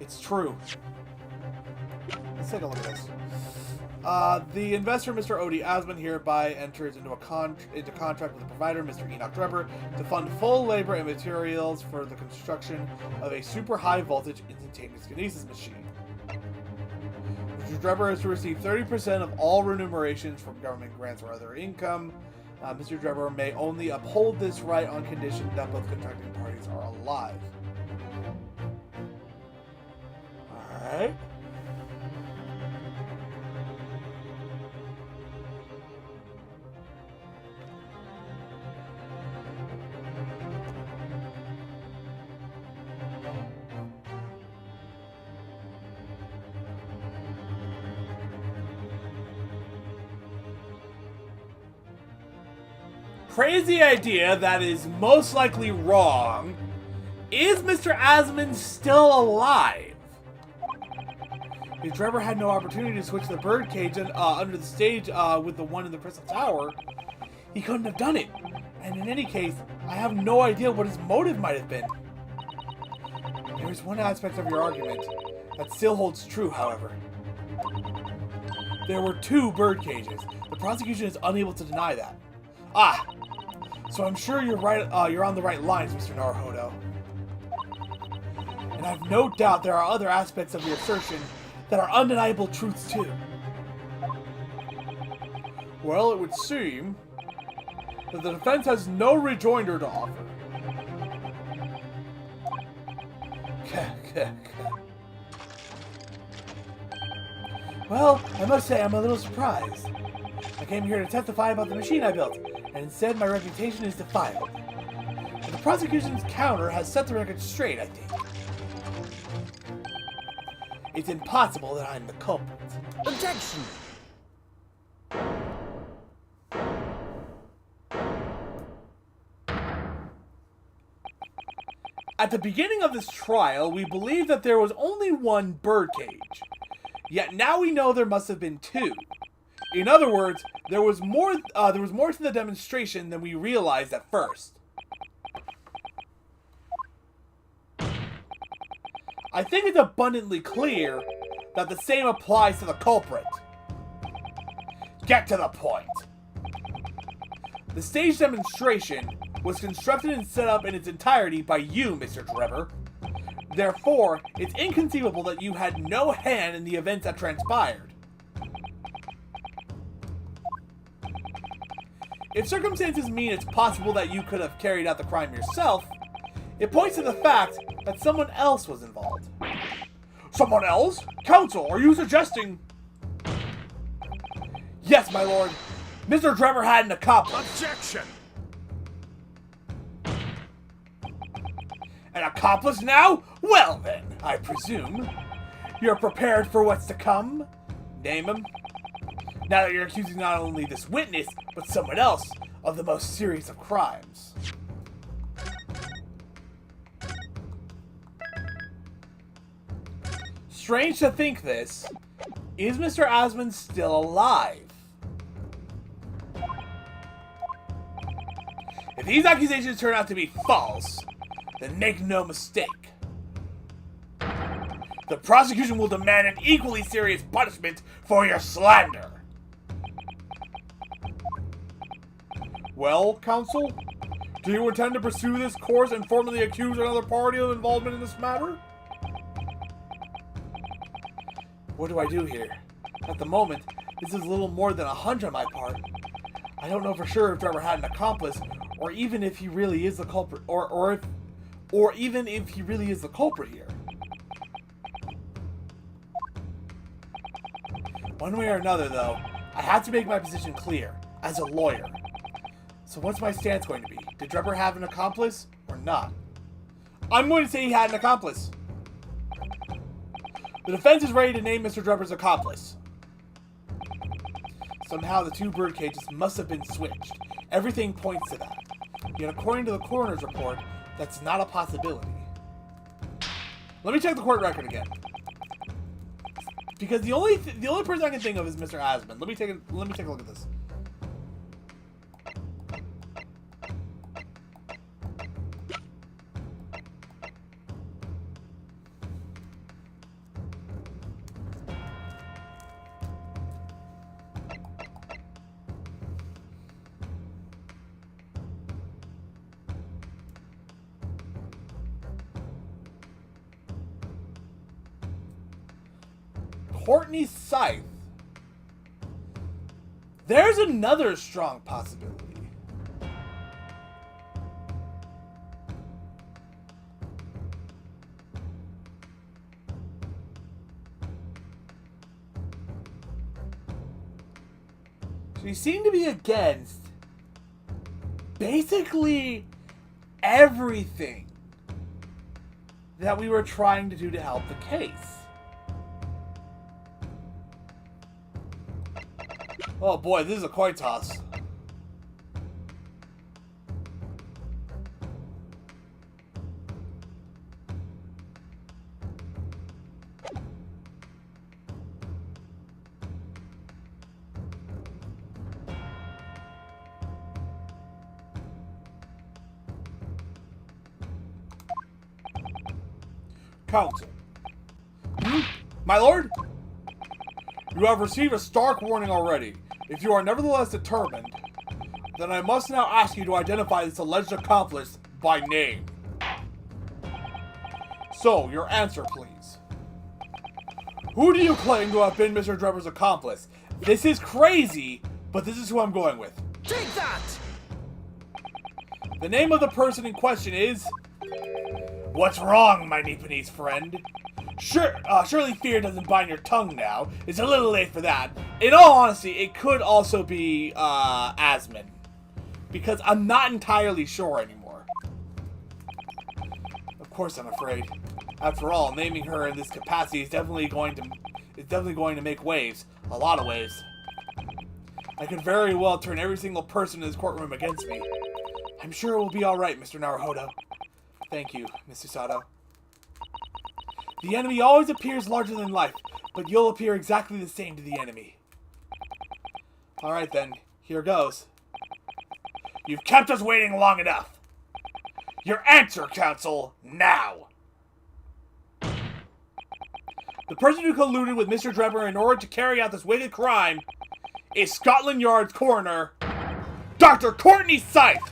It's true. Let's take a look at this. The investor, Mr. Odie Asman, hereby enters into contract with the provider, Mr. Enoch Trevor, to fund full labor and materials for the construction of a super high voltage instantaneous kinesis machine. Mr. Trevor is to receive 30% of all remunerations from government grants or other income. Mr. Trevor may only uphold this right on condition that both contracting parties are alive. Alright. Crazy idea that is most likely wrong. Is Mr. Asman still alive? If Trevor had no opportunity to switch the birdcage under the stage with the one in the Crystal Tower, he couldn't have done it. And in any case, I have no idea what his motive might have been. There is one aspect of your argument that still holds true, however. There were two birdcages. The prosecution is unable to deny that. Ah! So I'm sure you're right. You're on the right lines, Mr. Naruhodo. And I have no doubt there are other aspects of your assertion that are undeniable truths too. Well, it would seem that the defense has no rejoinder to offer. Well, I must say I'm a little surprised. I came here to testify about the machine I built, and instead my reputation is defiled. But the prosecution's counter has set the record straight, I think. It's impossible that I'm the culprit. Objection! At the beginning of this trial, we believed that there was only one birdcage. Yet now we know there must have been two. In other words, there was more to the demonstration than we realized at first. I think it's abundantly clear that the same applies to the culprit. Get to the point. The stage demonstration was constructed and set up in its entirety by you, Mr. Trevor. Therefore, it's inconceivable that you had no hand in the events that transpired. If circumstances mean it's possible that you could have carried out the crime yourself, it points to the fact that someone else was involved. Someone else? Counsel, are you suggesting... Yes, my lord. Mr. Trevor had an accomplice. Objection! An accomplice now? Well then, I presume. You're prepared for what's to come? Name him. Now that you're accusing not only this witness, but someone else of the most serious of crimes. Strange to think this. Is Mr. Asman still alive? If these accusations turn out to be false, then make no mistake. The prosecution will demand an equally serious punishment for your slander. Well, counsel? Do you intend to pursue this course and formally accuse another party of involvement in this matter? What do I do here? At the moment, this is little more than a hunch on my part. I don't know for sure if Trevor had an accomplice, or even if he really is the culprit, or even if he really is the culprit here. One way or another, though, I have to make my position clear, as a lawyer. So what's my stance going to be? Did Trevor have an accomplice, or not? I'm going to say he had an accomplice. The defense is ready to name Mr. Drebber's accomplice. Somehow the two bird cages must have been switched. Everything points to that. Yet according to the coroner's report, that's not a possibility. Let me check the court record again. Because the only person I can think of is Mr. Asman. Let me take a look at this. Courtney Scythe. There's another strong possibility. She seemed to be against basically everything that we were trying to do to help the case. Oh boy, this is a coin toss. Counsel. My lord? You have received a stark warning already. If you are nevertheless determined, then I must now ask you to identify this alleged accomplice by name. So, your answer, please. Who do you claim to have been Mr. Drebber's accomplice? This is crazy, but this is who I'm going with. Take that! The name of the person in question is... What's wrong, my Nipponese friend? Surely fear doesn't bind your tongue now. It's a little late for that. In all honesty, it could also be, Asman. Because I'm not entirely sure anymore. Of course I'm afraid. After all, naming her in this capacity is definitely going to make waves. A lot of waves. I could very well turn every single person in this courtroom against me. I'm sure it will be alright, Mr. Naruhodo. Thank you, Mr. Sato. The enemy always appears larger than life, but you'll appear exactly the same to the enemy. Alright then, here goes. You've kept us waiting long enough. Your answer, counsel, now! The person who colluded with Mr. Drebber in order to carry out this wicked crime is Scotland Yard's coroner, Dr. Courtney Scythe!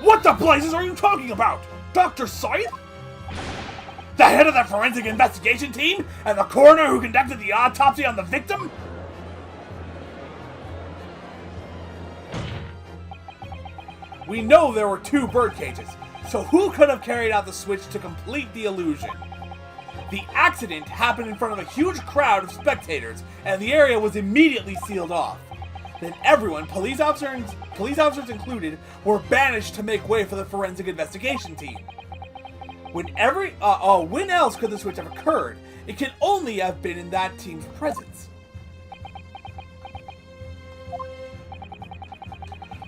What the blazes are you talking about? Dr. Scythe? The head of the forensic investigation team? And the coroner who conducted the autopsy on the victim? We know there were two bird cages, so who could have carried out the switch to complete the illusion? The accident happened in front of a huge crowd of spectators, and the area was immediately sealed off. Then everyone, police officers included, were banished to make way for the forensic investigation team. When else could the switch have occurred? It can only have been in that team's presence.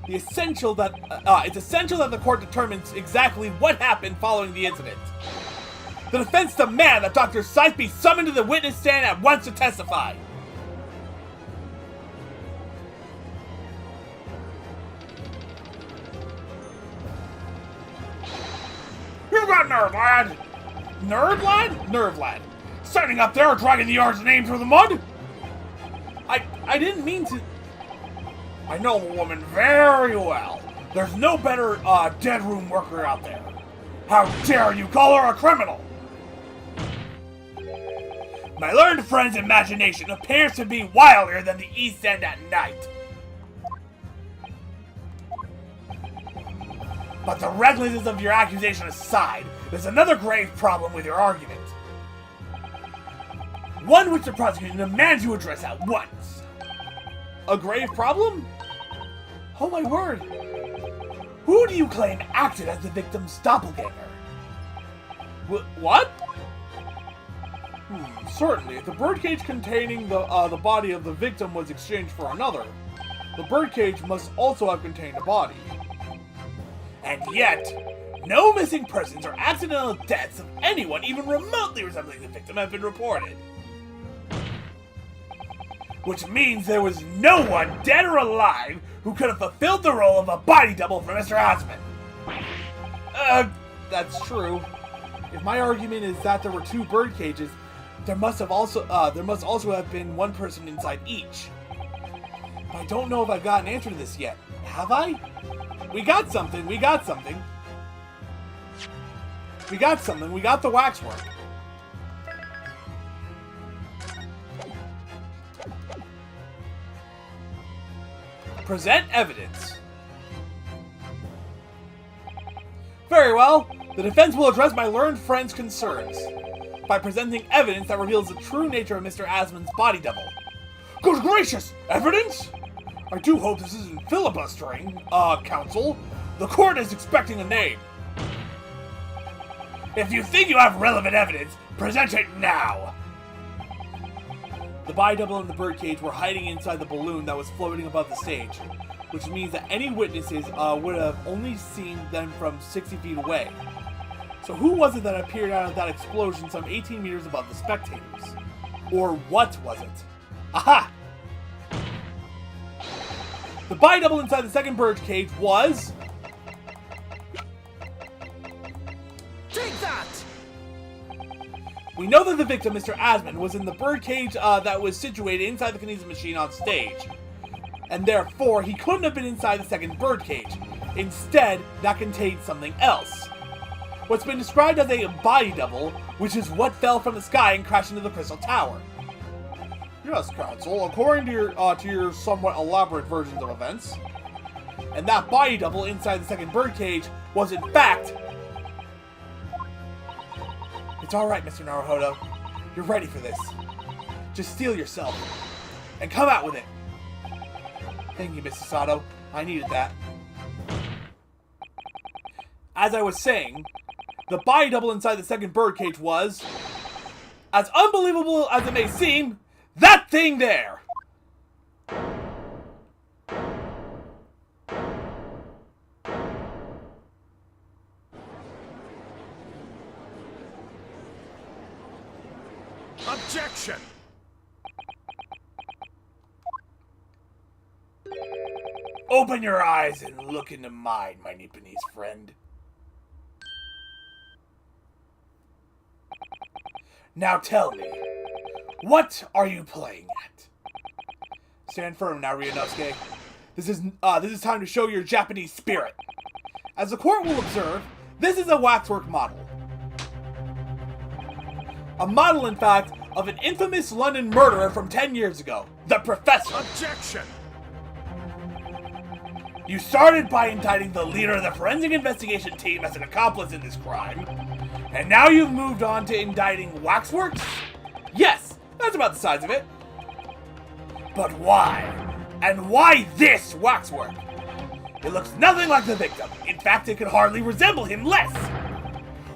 It's essential that the court determines exactly what happened following the incident. The defense demand that Dr. Scythe be summoned to the witness stand at once to testify. You got nerve, lad! Nerve lad? Nerve lad. Standing up there dragging the yard's name through the mud? I didn't mean to... I know the woman very well. There's no better dead room worker out there. How dare you call her a criminal? My learned friend's imagination appears to be wilder than the East End at night. But the recklessness of your accusation aside, there's another grave problem with your argument. One which the prosecution demands you address at once. A grave problem? Oh my word. Who do you claim acted as the victim's doppelganger? What? Certainly, if the birdcage containing the body of the victim was exchanged for another, the birdcage must also have contained a body. And yet, no missing persons or accidental deaths of anyone even remotely resembling the victim have been reported. Which means there was no one, dead or alive, who could have fulfilled the role of a body double for Mr. Osmond. That's true. If my argument is that there were two bird cages, there must also have been one person inside each. But I don't know if I've got an answer to this yet. Have I? We got something. We got the waxwork. Present evidence. Very well. The defense will address my learned friend's concerns by presenting evidence that reveals the true nature of Mr. Asmund's body double. Good gracious! Evidence? I do hope this isn't filibustering, counsel. The court is expecting a name. If you think you have relevant evidence, present it now! The body double and the birdcage were hiding inside the balloon that was floating above the stage, which means that any witnesses would have only seen them from 60 feet away. So who was it that appeared out of that explosion some 18 meters above the spectators? Or what was it? Aha! The body double inside the second birdcage was... Take that! We know that the victim, Mr. Asmund, was in the birdcage that was situated inside the Kinesis machine on stage. And therefore, he couldn't have been inside the second birdcage. Instead, that contained something else. What's been described as a body double, which is what fell from the sky and crashed into the Crystal Tower. Yes, counsel, according to your somewhat elaborate versions of events. And that body double inside the second birdcage was in fact... It's alright, Mr. Naruhodo. You're ready for this. Just steel yourself. And come out with it. Thank you, Mr. Sato. I needed that. As I was saying, the body double inside the second birdcage was, as unbelievable as it may seem, that thing there! Objection! Open your eyes and look into mine, my Nipponese friend. Now tell me, what are you playing at? Stand firm now, Ryunosuke. This is time to show your Japanese spirit. As the court will observe, this is a waxwork model. A model, in fact, of an infamous London murderer from 10 years ago, the Professor. Objection! You started by indicting the leader of the forensic investigation team as an accomplice in this crime, and now you've moved on to indicting waxworks? Yes, that's about the size of it. But why? And why this waxwork? It looks nothing like the victim. In fact, it could hardly resemble him less.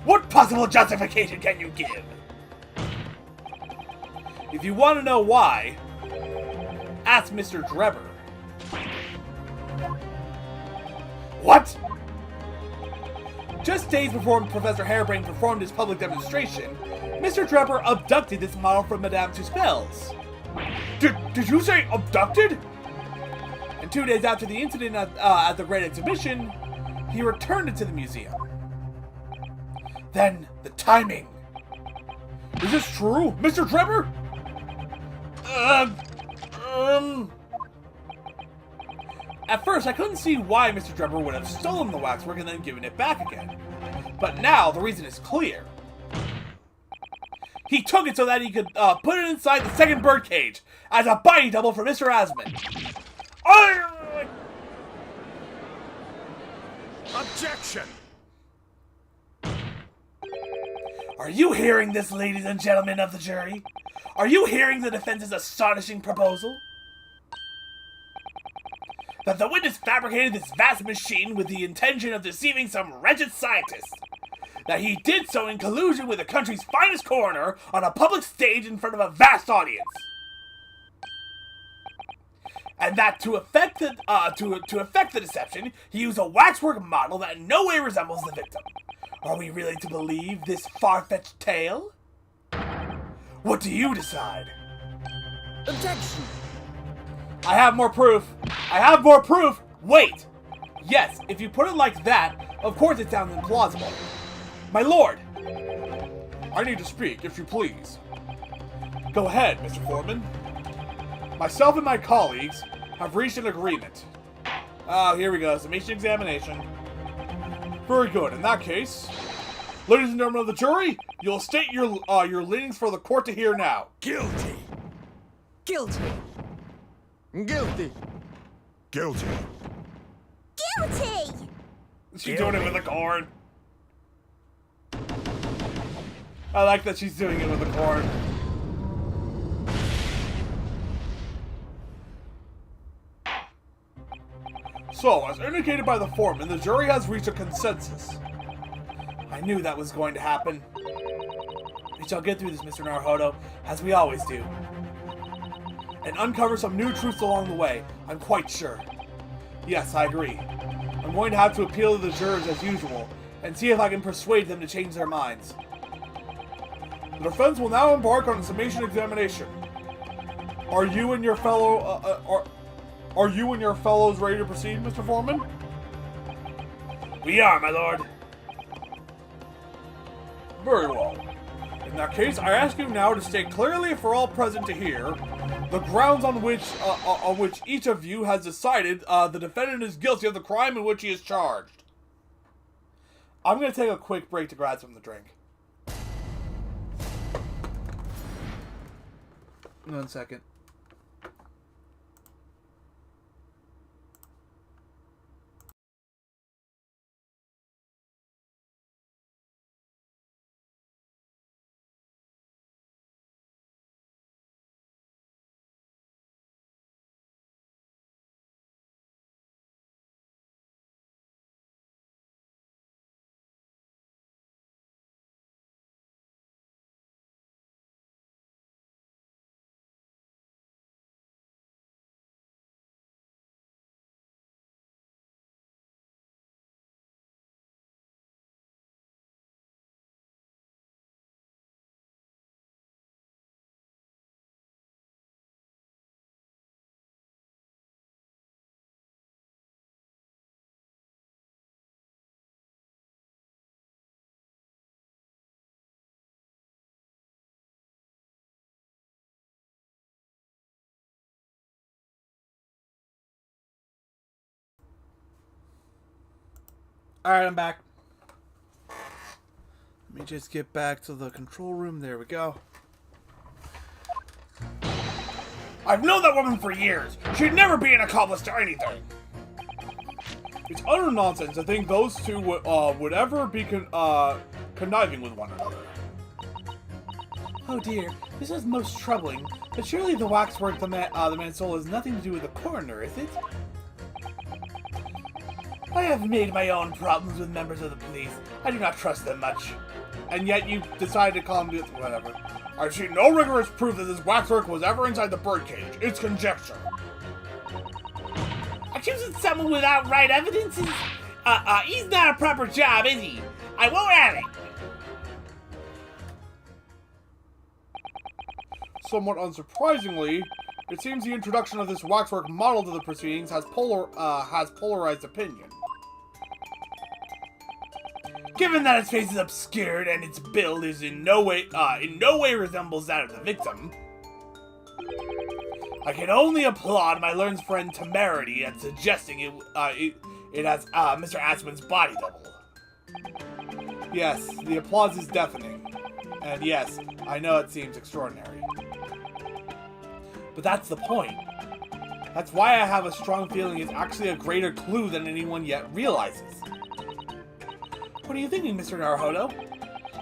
What possible justification can you give? If you want to know why, ask Mr. Drebber. What? Just days before Professor Harebrain performed his public demonstration, Mr. Drebber abducted this model from Madame Tuspel's. Did you say abducted? And 2 days after the incident at the Great Exhibition, he returned it to the museum. Then, the timing. Is this true, Mr. Drebber? At first, I couldn't see why Mr. Drebber would have stolen the waxwork and then given it back again. But now, the reason is clear. He took it so that he could put it inside the second birdcage as a body double for Mr. Asmund. Objection! Are you hearing this, ladies and gentlemen of the jury? Are you hearing the defense's astonishing proposal? That the witness fabricated this vast machine with the intention of deceiving some wretched scientist. That he did so in collusion with the country's finest coroner on a public stage in front of a vast audience. And that to effect the deception, he used a waxwork model that in no way resembles the victim. Are we really to believe this far-fetched tale? What do you decide? Objection! I have more proof. I have more proof. Wait. Yes, if you put it like that, of course it sounds implausible. My lord! I need to speak, if you please. Go ahead, Mr. Foreman. Myself and my colleagues have reached an agreement. Oh, here we go. Summation examination. Very good. In that case, ladies and gentlemen of the jury, you'll state your leanings for the court to hear now. Guilty! Guilty. Guilty! Guilty! Guilty! She's doing it with the corn. I like that she's doing it with the corn. So, as indicated by the foreman, the jury has reached a consensus. I knew that was going to happen. We shall get through this, Mr. Naruhodo, as we always do. And uncover some new truths along the way, I'm quite sure. Yes, I agree. I'm going to have to appeal to the jurors as usual, and see if I can persuade them to change their minds. The defense will now embark on a summation examination. Are you and your Are you and your fellows ready to proceed, Mr. Foreman? We are, my lord. Very well. In that case, I ask you now to state clearly for all present to hear the grounds on which each of you has decided the defendant is guilty of the crime in which he is charged. I'm going to take a quick break to grab some of the drink. 1 second. Alright, I'm back. Let me just get back to the control room. There we go. I've known that woman for years. She'd never be an accomplice to anything. It's utter nonsense to think those two would ever be conniving with one another. Oh dear, this is most troubling. But surely the waxwork the man stole has nothing to do with the coroner, is it? I have made my own problems with members of the police. I do not trust them much. And yet you decided to call him whatever. I've seen no rigorous proof that this waxwork was ever inside the birdcage. It's conjecture. Accusing someone without right evidence is... he's not a proper job, is he? I won't have it. Somewhat unsurprisingly, it seems the introduction of this waxwork model to the proceedings has polarized opinion. Given that its face is obscured and its build is in no way resembles that of the victim, I can only applaud my learned friend temerity at suggesting it has Mr. Aspen's body double. Yes, the applause is deafening. And yes, I know it seems extraordinary. But that's the point. That's why I have a strong feeling it's actually a greater clue than anyone yet realizes. What are you thinking, Mr. Naruhodo?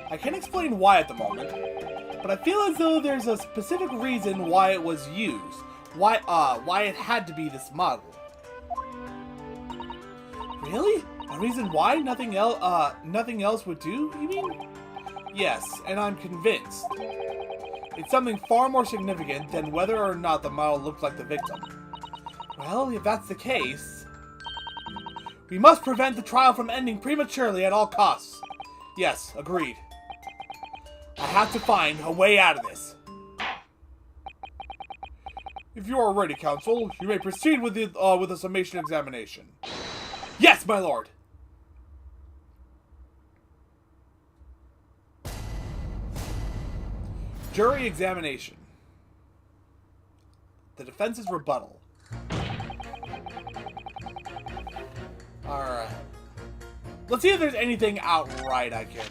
I can't explain why at the moment, but I feel as though there's a specific reason why it was used. Why it had to be this model. Really? A reason why nothing else would do, you mean? Yes, and I'm convinced. It's something far more significant than whether or not the model looked like the victim. Well, if that's the case, we must prevent the trial from ending prematurely at all costs. Yes, agreed. I have to find a way out of this. If you are ready, counsel, you may proceed with the summation examination. Yes, my lord! Jury examination. The defense's rebuttal. Alright. Let's see if there's anything outright I can...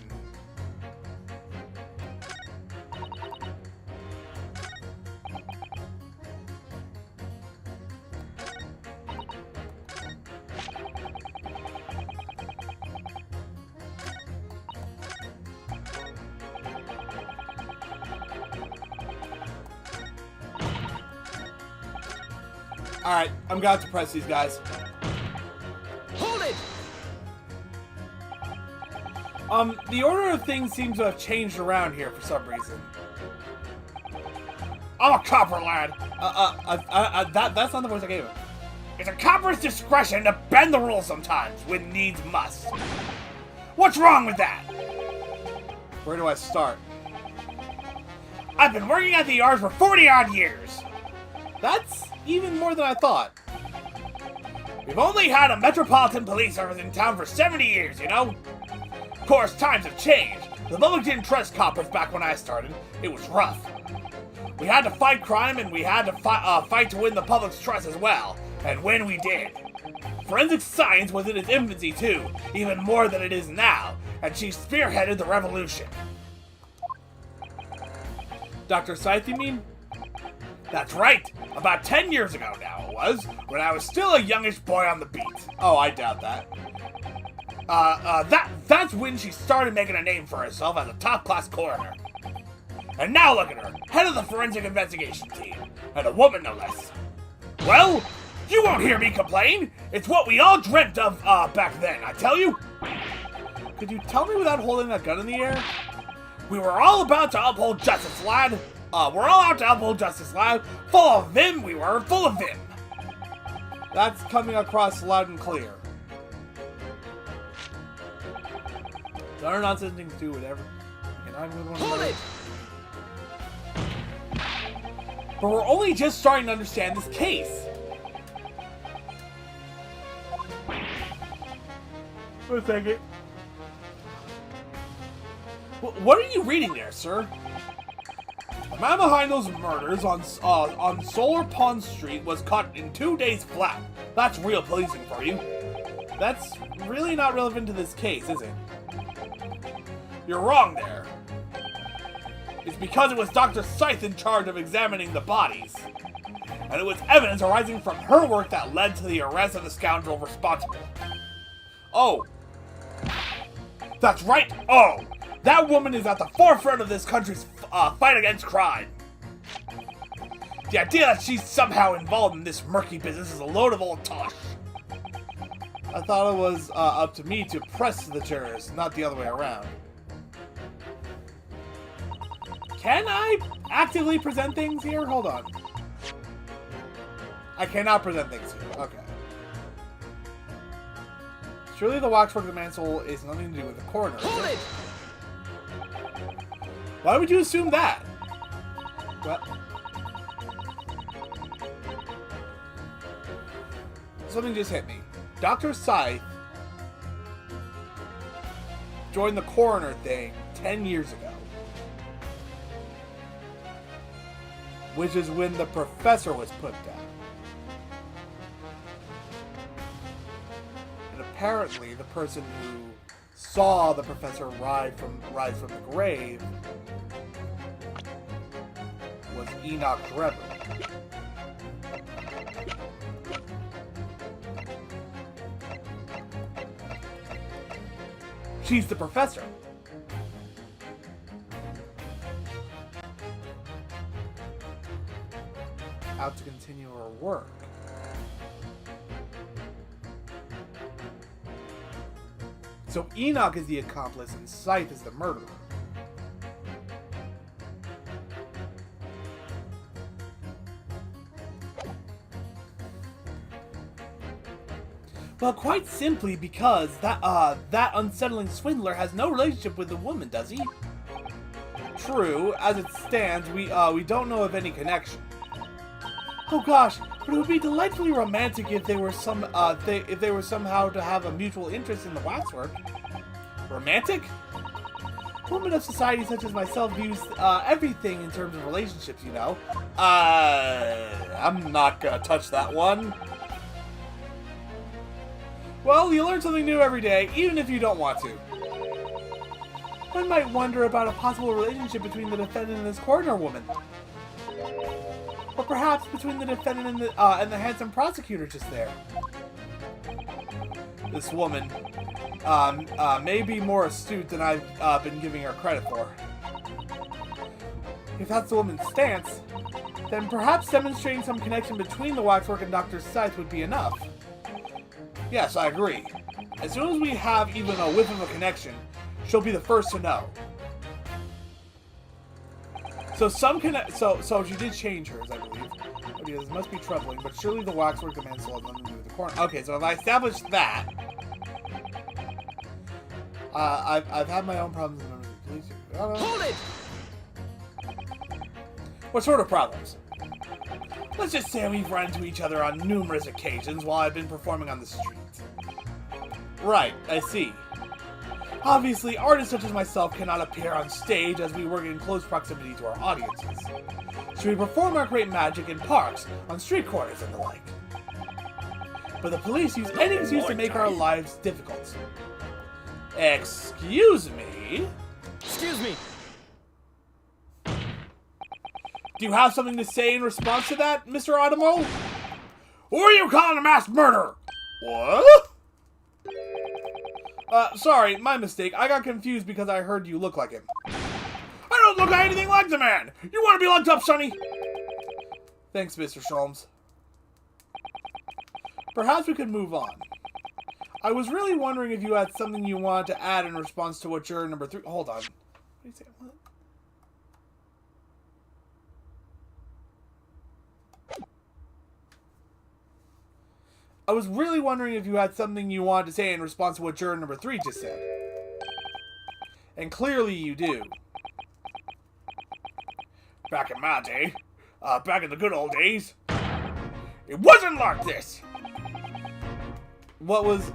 Alright, I'm gonna have to press these guys. Hold it! The order of things seems to have changed around here for some reason. I'm a copper, lad. That's not the voice I gave him. It's a copper's discretion to bend the rules sometimes, when needs must. What's wrong with that? Where do I start? I've been working at the yards for 40-odd years. That's even more than I thought. We've only had a metropolitan police service in town for 70 years, you know? Of course, times have changed. The public didn't trust coppers back when I started. It was rough. We had to fight crime, and we had to fight to win the public's trust as well. And when we did. Forensic science was in its infancy too, even more than it is now, and she spearheaded the revolution. Dr. Scythe, you mean? That's right. About 10 years ago now it was, when I was still a youngish boy on the beat. Oh, I doubt that. That's when she started making a name for herself as a top-class coroner. And now look at her, head of the forensic investigation team, and a woman no less. Well, you won't hear me complain. It's what we all dreamt of back then, I tell you. Could you tell me without holding that gun in the air? We were all about to uphold justice, lad. We're all out to uphold justice, lad. Full of vim, we were, full of vim. That's coming across loud and clear. No nonsense things to do whatever. Hold it! But we're only just starting to understand this case. Wait a second. What are you reading there, sir? The man behind those murders on Solar Pond Street was caught in 2 days flat. That's real policing for you. That's really not relevant to this case, is it? You're wrong there. It's because it was Dr. Scythe in charge of examining the bodies. And it was evidence arising from her work that led to the arrest of the scoundrel responsible. Oh. That's right. Oh. That woman is at the forefront of this country's fight against crime. The idea that she's somehow involved in this murky business is a load of old tosh. I thought it was up to me to press the jurors, not the other way around. Can I actively present things here? Hold on. I cannot present things here. Okay. Surely the waxwork of the mantle is nothing to do with the coroner. Hold it! Why would you assume that? What? Something just hit me. Dr. Scythe joined the coroner thing 10 years ago. which is when the professor was put down. And apparently, the person who saw the professor rise from the grave was Enoch Drebber. She's the professor. Out to continue her work. So Enoch is the accomplice and Scythe is the murderer. Well, quite simply because that unsettling swindler has no relationship with the woman, does he? True, as it stands, we don't know of any connection. Oh gosh, but it would be delightfully romantic if they were somehow to have a mutual interest in the waxwork. Romantic? Women of society such as myself views everything in terms of relationships, you know. I'm not gonna touch that one. Well, you learn something new every day, even if you don't want to. One might wonder about a possible relationship between the defendant and this coroner woman. Or perhaps between the defendant and the handsome prosecutor just there. This woman may be more astute than I've been giving her credit for. If that's the woman's stance, then perhaps demonstrating some connection between the waxwork and Dr. Scythe would be enough. Yes, I agree. As soon as we have even a whiff of a connection, she'll be the first to know. So so she did change hers, I believe. Okay, this must be troubling, but surely the waxwork demands still have nothing to do with the corner. Okay, so if I establish that, I've had my own problems with the police. Hold it! What sort of problems? Let's just say we've run into each other on numerous occasions while I've been performing on the streets. Right, I see. Obviously, artists such as myself cannot appear on stage as we work in close proximity to our audiences. So we perform our great magic in parks, on street corners, and the like. But the police use any excuse to make our lives difficult. Excuse me? Excuse me. Do you have something to say in response to that, Mr. Automo? Who are you calling a mass murderer? What? Sorry, my mistake. I got confused because I heard you look like him. I don't look anything like the man! You want to be locked up, Sonny? Thanks, Mr. Sholmes. Perhaps we could move on. I was really wondering if you had something you wanted to add in response to what juror number 3... Hold on. What do you say? What? I was really wondering if you had something you wanted to say in response to what juror number 3 just said. And clearly you do. Back in my day, back in the good old days, it wasn't like this! What was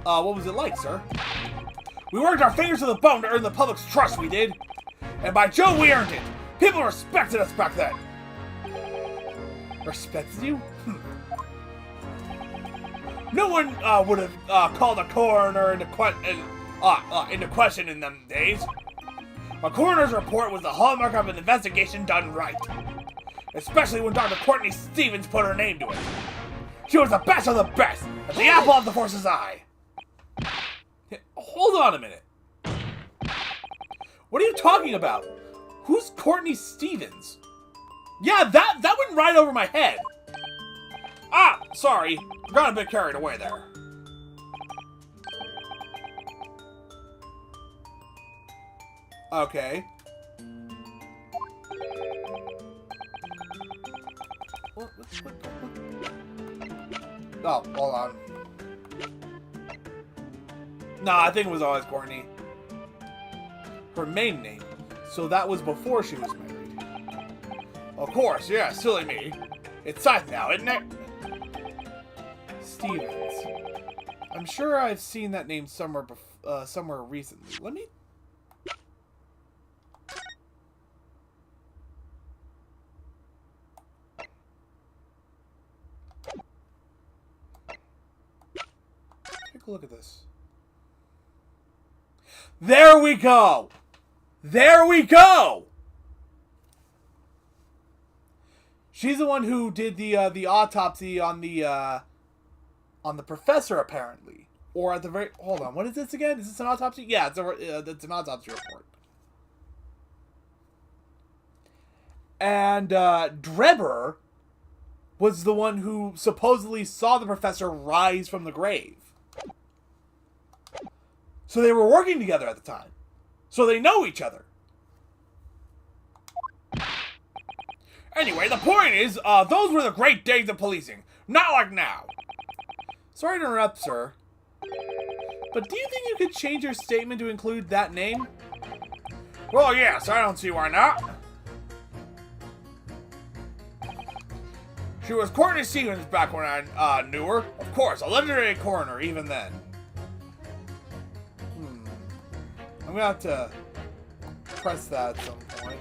it like, sir? We worked our fingers to the bone to earn the public's trust, we did. And by Jove, we earned it! People respected us back then! Respected you? No one would have called a coroner into question in them days. A coroner's report was the hallmark of an investigation done right. Especially when Dr. Courtney Stevens put her name to it. She was the best of the best, at the apple of the force's eye. Hold on a minute. What are you talking about? Who's Courtney Stevens? Yeah, that went right over my head. Ah, sorry. Got a bit carried away there. Okay. What? Oh, hold on. Nah, I think it was always Courtney. Her maiden name. So that was before she was married. Of course, yeah, silly me. It's Scythe now, isn't it? Stevens. I'm sure I've seen that name somewhere recently. Let me... a look at this. There we go! There we go! She's the one who did the autopsy on the professor, apparently. Or at the very... Hold on, what is this again? Is this an autopsy? Yeah, it's an autopsy report. And Drebber was the one who supposedly saw the professor rise from the grave. So they were working together at the time. So they know each other. Anyway, the point is, those were the great days of policing. Not like now. Sorry to interrupt, sir. But do you think you could change your statement to include that name? Well, yes, I don't see why not. She was Courtney Stevens back when I knew her. Of course, a legendary coroner even then. I'm gonna have to press that at some point.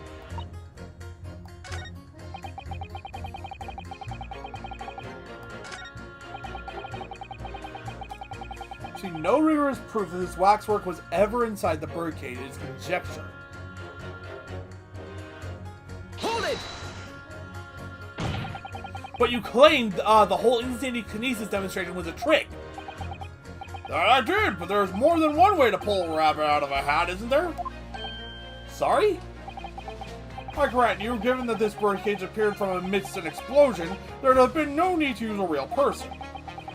See, no rigorous proof that this waxwork was ever inside the birdcage is conjecture. Hold it! But you claimed the whole instantaneous kinesis demonstration was a trick. That I did, but there's more than one way to pull a rabbit out of a hat, isn't there? Sorry? I grant you, given that this birdcage appeared from amidst an explosion, there'd have been no need to use a real person.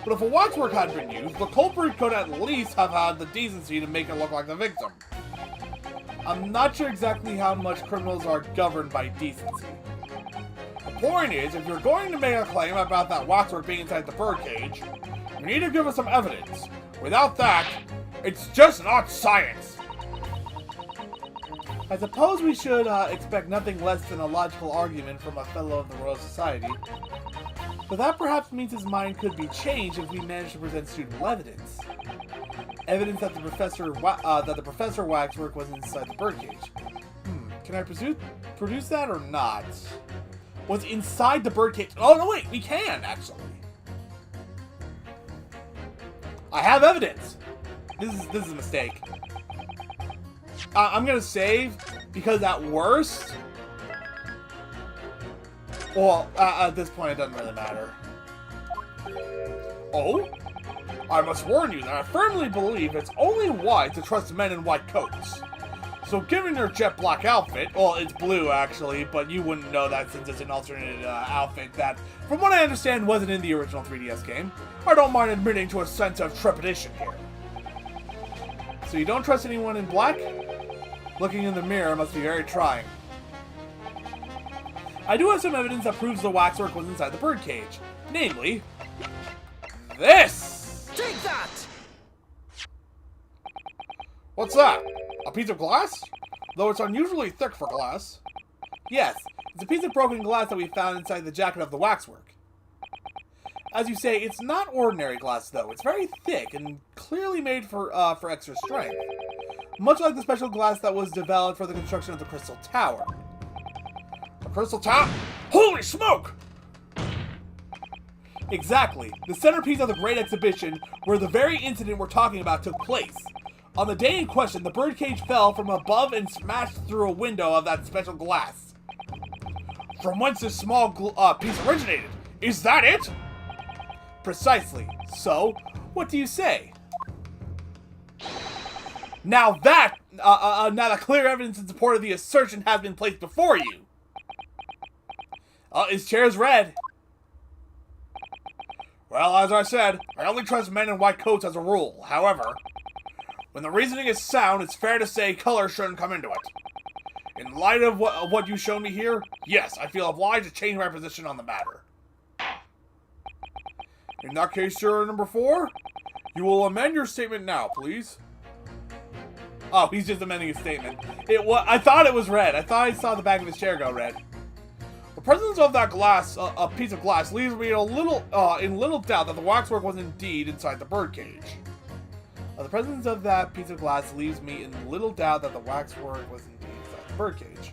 But if a waxwork had been used, the culprit could at least have had the decency to make it look like the victim. I'm not sure exactly how much criminals are governed by decency. The point is, if you're going to make a claim about that waxwork being inside the birdcage, you need to give us some evidence. Without that, it's just not science. I suppose we should expect nothing less than a logical argument from a fellow of the Royal Society. But that perhaps means his mind could be changed if we manage to present suitable evidence. Evidence that the Professor waxwork was inside the birdcage. Can I produce that or not? Was inside the birdcage? Oh no, wait, we can actually. I have evidence. This is a mistake. I'm gonna save because at worst, well, at this point it doesn't really matter. Oh? I must warn you that I firmly believe it's only wise to trust men in white coats. So given your jet black outfit, Well, it's blue actually, but you wouldn't know that since it's an alternate outfit that, from what I understand, wasn't in the original 3DS game. I don't mind admitting to a sense of trepidation here. So you don't trust anyone in black? Looking in the mirror must be very trying. I do have some evidence that proves the waxwork was inside the birdcage. Namely, this! Take that! What's that? A piece of glass? Though it's unusually thick for glass. Yes, it's a piece of broken glass that we found inside the jacket of the waxwork. As you say, it's not ordinary glass though. It's very thick and clearly made for extra strength. Much like the special glass that was developed for the construction of the Crystal Tower. The Crystal Tower? Holy smoke! Exactly. The centerpiece of the Great Exhibition, where the very incident we're talking about took place. On the day in question, the birdcage fell from above and smashed through a window of that special glass. From whence this small piece originated. Is that it? Precisely. So, what do you say? Now that clear evidence in support of the assertion has been placed before you. His chair's red. Well, as I said, I only trust men in white coats as a rule. However, when the reasoning is sound, it's fair to say color shouldn't come into it. In light of what you've shown me here, yes, I feel obliged to change my position on the matter. In that case, juror number 4, you will amend your statement now, please. Oh, he's just amending his statement. I thought it was red. I thought I saw the back of his chair go red. The presence of that glass, a piece of glass, leaves me in little doubt that the waxwork was indeed inside the birdcage. The presence of that piece of glass leaves me in little doubt that the waxwork was indeed inside the birdcage.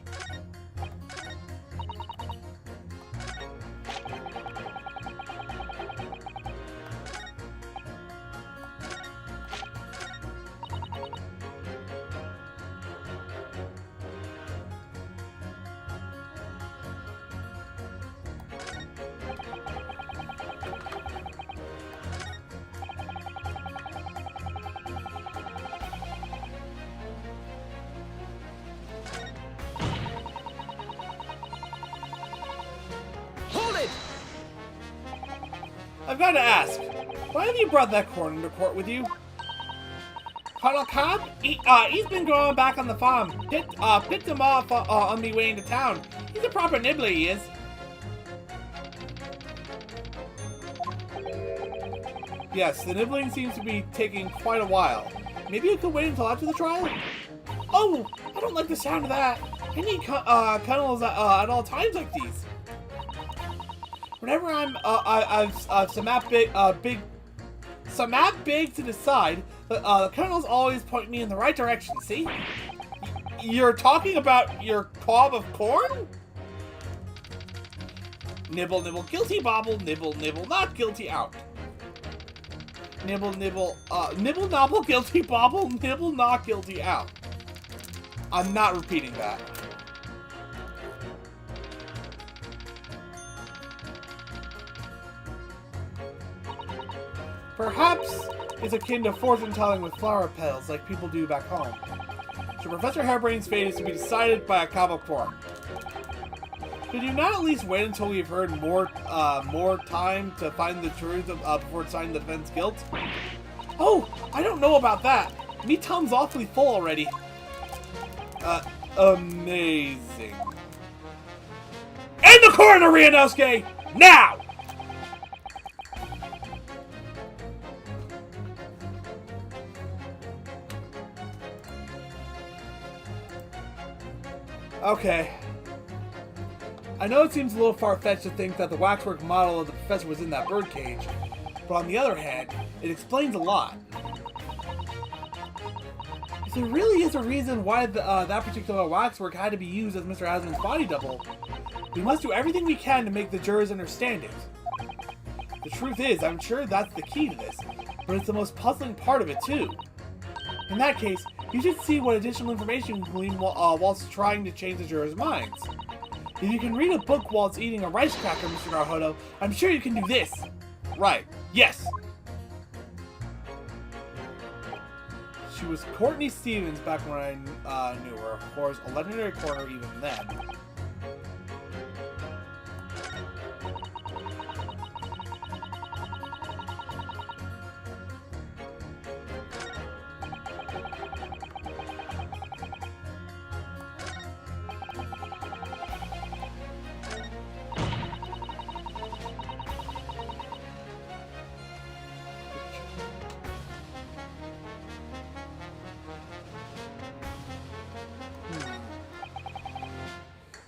gotta ask, why have you brought that corn into court with you? Colonel Cobb? He's been growing back on the farm. Picked him off on the way into town. He's a proper nibbler, he is. Yes, the nibbling seems to be taking quite a while. Maybe you could wait until after the trial? Oh, I don't like the sound of that. I need kennels at all times like these. Whenever I've some map big to decide, the kennels always point me in the right direction. See? You're talking about your cob of corn? Nibble, nibble, guilty bobble, nibble, nibble, not guilty out. Nibble, nibble, nibble, nobble, guilty bobble, nibble, not guilty out. I'm not repeating that. Perhaps it's akin to fortune-telling with flower petals like people do back home. So Professor Hairbrain's fate is to be decided by a cob of corn. Could you not at least wait until we've heard more time to find the truth before deciding the defense guilt? Oh, I don't know about that. Me tum's awfully full already. Amazing. End the coroner, Ryunosuke! Now! Okay. I know it seems a little far-fetched to think that the waxwork model of the professor was in that birdcage, but on the other hand, it explains a lot. If there really is a reason why that particular waxwork had to be used as Mr. Hasman's body double, we must do everything we can to make the jurors understand it. The truth is, I'm sure that's the key to this, but it's the most puzzling part of it too. In that case, you should see what additional information you can glean whilst trying to change the jurors' minds. If you can read a book whilst eating a rice cracker, Mr. Naruhodo, I'm sure you can do this. Right, yes. She was Courtney Stevens back when I knew her. Of course, a legendary corner even then.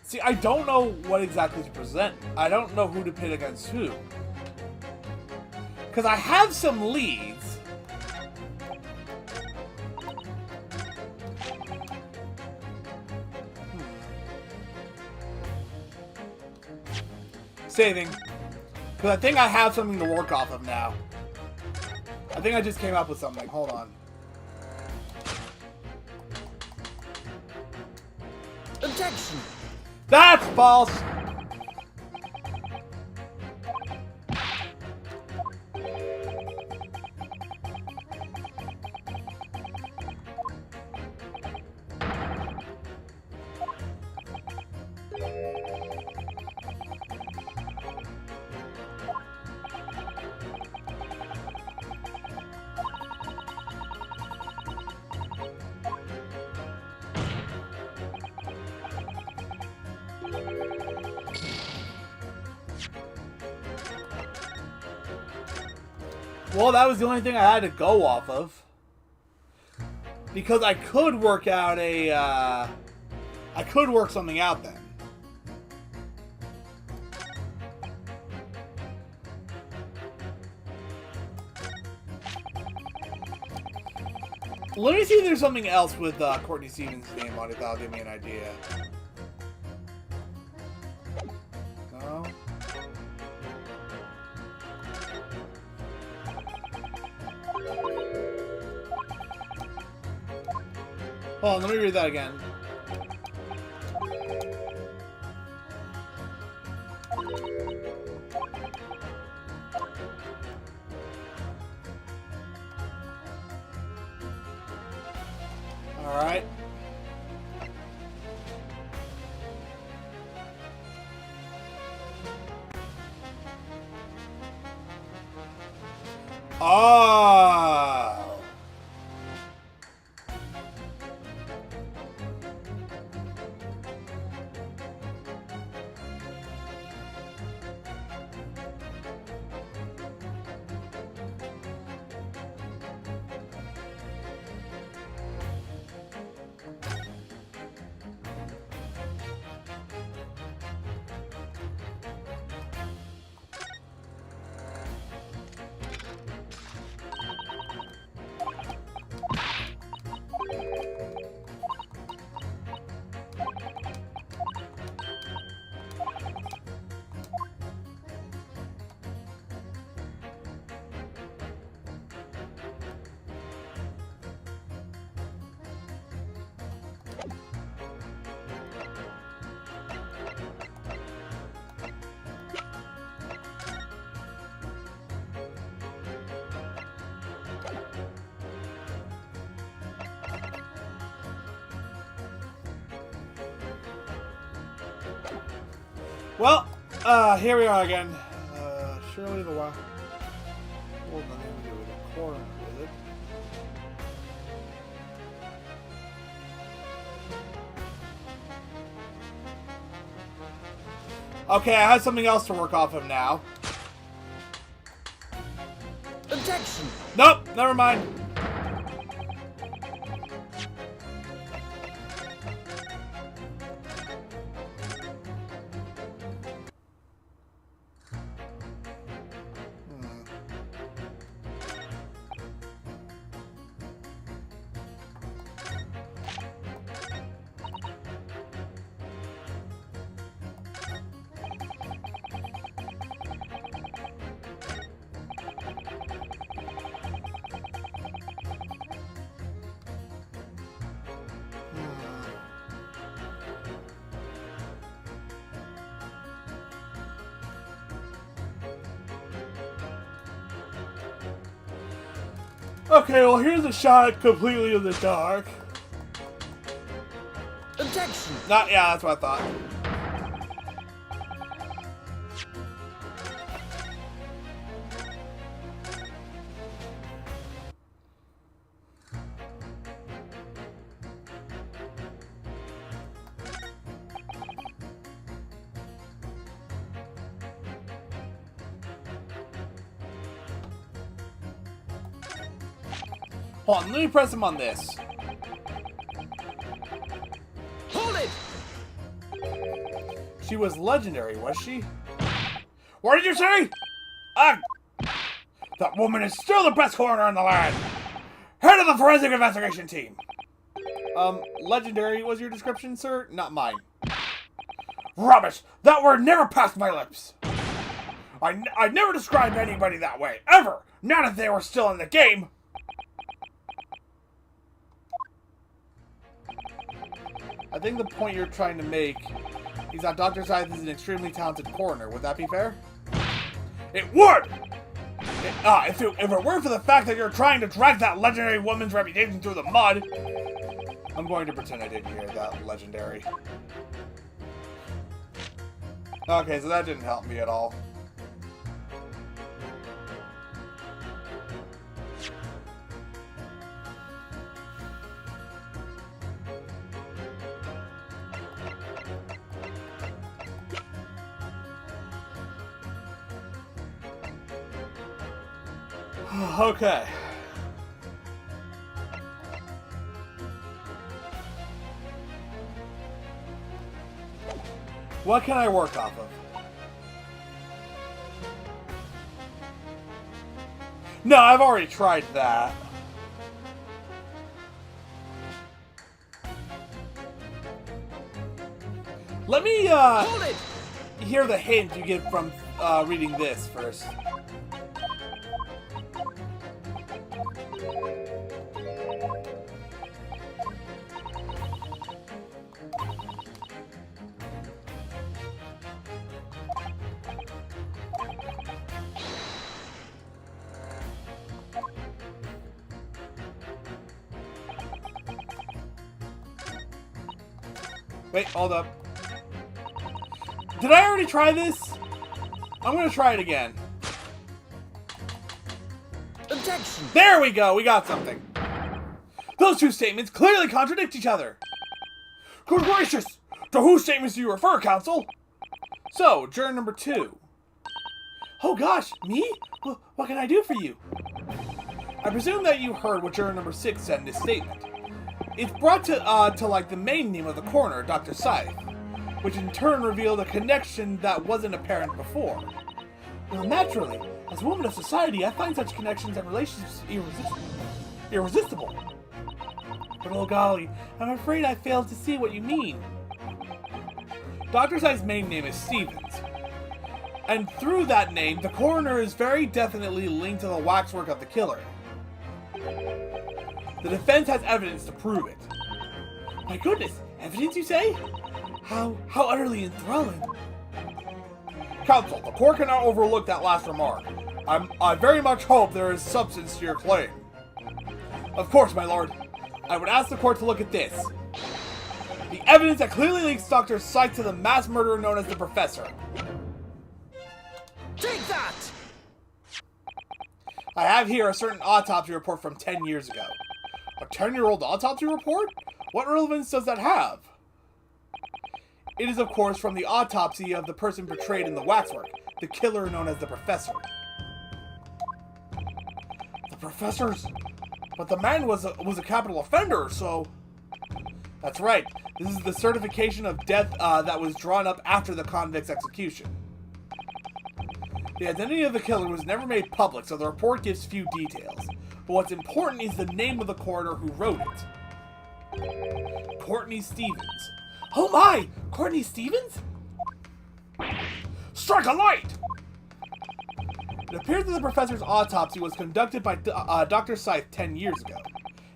See, I don't know what exactly to present. I don't know who to pit against who. Because I have some leads. Saving. Because I think I have something to work off of now. I think I just came up with something. Hold on. Objection! That's false! Well, that was the only thing I had to go off of. Because I could work out I could work something out then. Let me see if there's something else with Courtney Stevens' name on it that'll give me an idea. No? Hold on, let me read that again. Alright. Oh. Well, here we are again. Surely the wild. Hold on, let me do a corner with it. Okay, I have something else to work off of now. Objection! Nope, never mind. Okay, well here's a shot completely in the dark. Objection! Yeah, that's what I thought. Hold on, let me press him on this. Hold it! She was legendary, was she? What did you say? That woman is still the best coroner in the land. Head of the forensic investigation team. Legendary was your description, sir? Not mine. Rubbish! That word never passed my lips. I never described anybody that way, ever. Not if they were still in the game. I think the point you're trying to make is that Dr. Scythe is an extremely talented coroner. Would that be fair? It would! If it weren't for the fact that you're trying to drag that legendary woman's reputation through the mud. I'm going to pretend I didn't hear that legendary. Okay, so that didn't help me at all. Okay. What can I work off of? No, I've already tried that. Let me Hold it! hear the hint you get from reading this first. Wait, hold up. Did I already try this? I'm gonna try it again. Objection! There we go, we got something. Those two statements clearly contradict each other. Good gracious! To whose statements do you refer, counsel? So, juror number 2. Oh gosh, me? What can I do for you? I presume that you heard what juror number 6 said in his statement. It's brought to like the main name of the coroner, Dr. Scythe, which in turn revealed a connection that wasn't apparent before. Well, naturally, as a woman of society, I find such connections and relationships irresistible. But oh golly, I'm afraid I failed to see what you mean. Dr. Scythe's main name is Stevens, and through that name, the coroner is very definitely linked to the waxwork of the killer. The defense has evidence to prove it. My goodness, evidence you say? How utterly enthralling. Counsel, the court cannot overlook that last remark. I very much hope there is substance to your claim. Of course, my lord. I would ask the court to look at this. The evidence that clearly links Dr. Scythe to the mass murderer known as the Professor. Take that! I have here a certain autopsy report from 10 years ago. A 10-year-old autopsy report? What relevance does that have? It is, of course, from the autopsy of the person portrayed in the waxwork, the killer known as the Professor. The Professor's... But the man was a capital offender, so... That's right. This is the certification of death that was drawn up after the convict's execution. The identity of the killer was never made public, so the report gives few details. But what's important is the name of the coroner who wrote it. Courtney Stevens. Oh my! Courtney Stevens? Strike a light! It appears that the professor's autopsy was conducted by Dr. Scythe 10 years ago.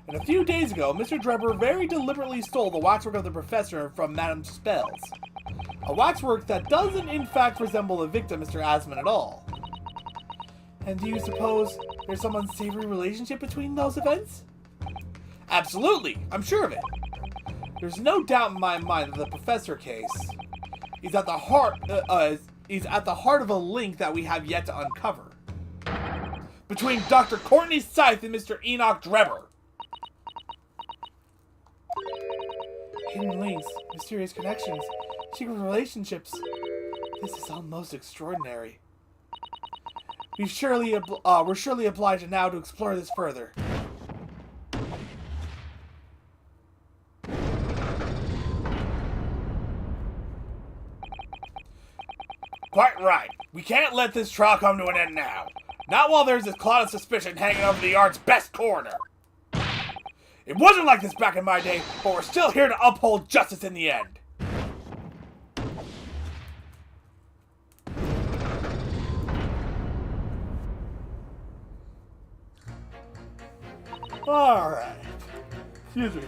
And a few days ago, Mr. Drebber very deliberately stole the waxwork of the professor from Madame Spells. A waxwork that doesn't in fact resemble the victim, Mr. Asman, at all. And do you suppose there's some unsavory relationship between those events? Absolutely! I'm sure of it. There's no doubt in my mind that the professor case is at the heart of a link that we have yet to uncover. Between Dr. Courtney Scythe and Mr. Enoch Drebber. Hidden links, mysterious connections, secret relationships. This is all most extraordinary. We're surely obliged now to explore this further. Quite right. We can't let this trial come to an end now. Not while there's this cloud of suspicion hanging over the yard's best coroner. It wasn't like this back in my day, but we're still here to uphold justice in the end. Alright. Excuse me.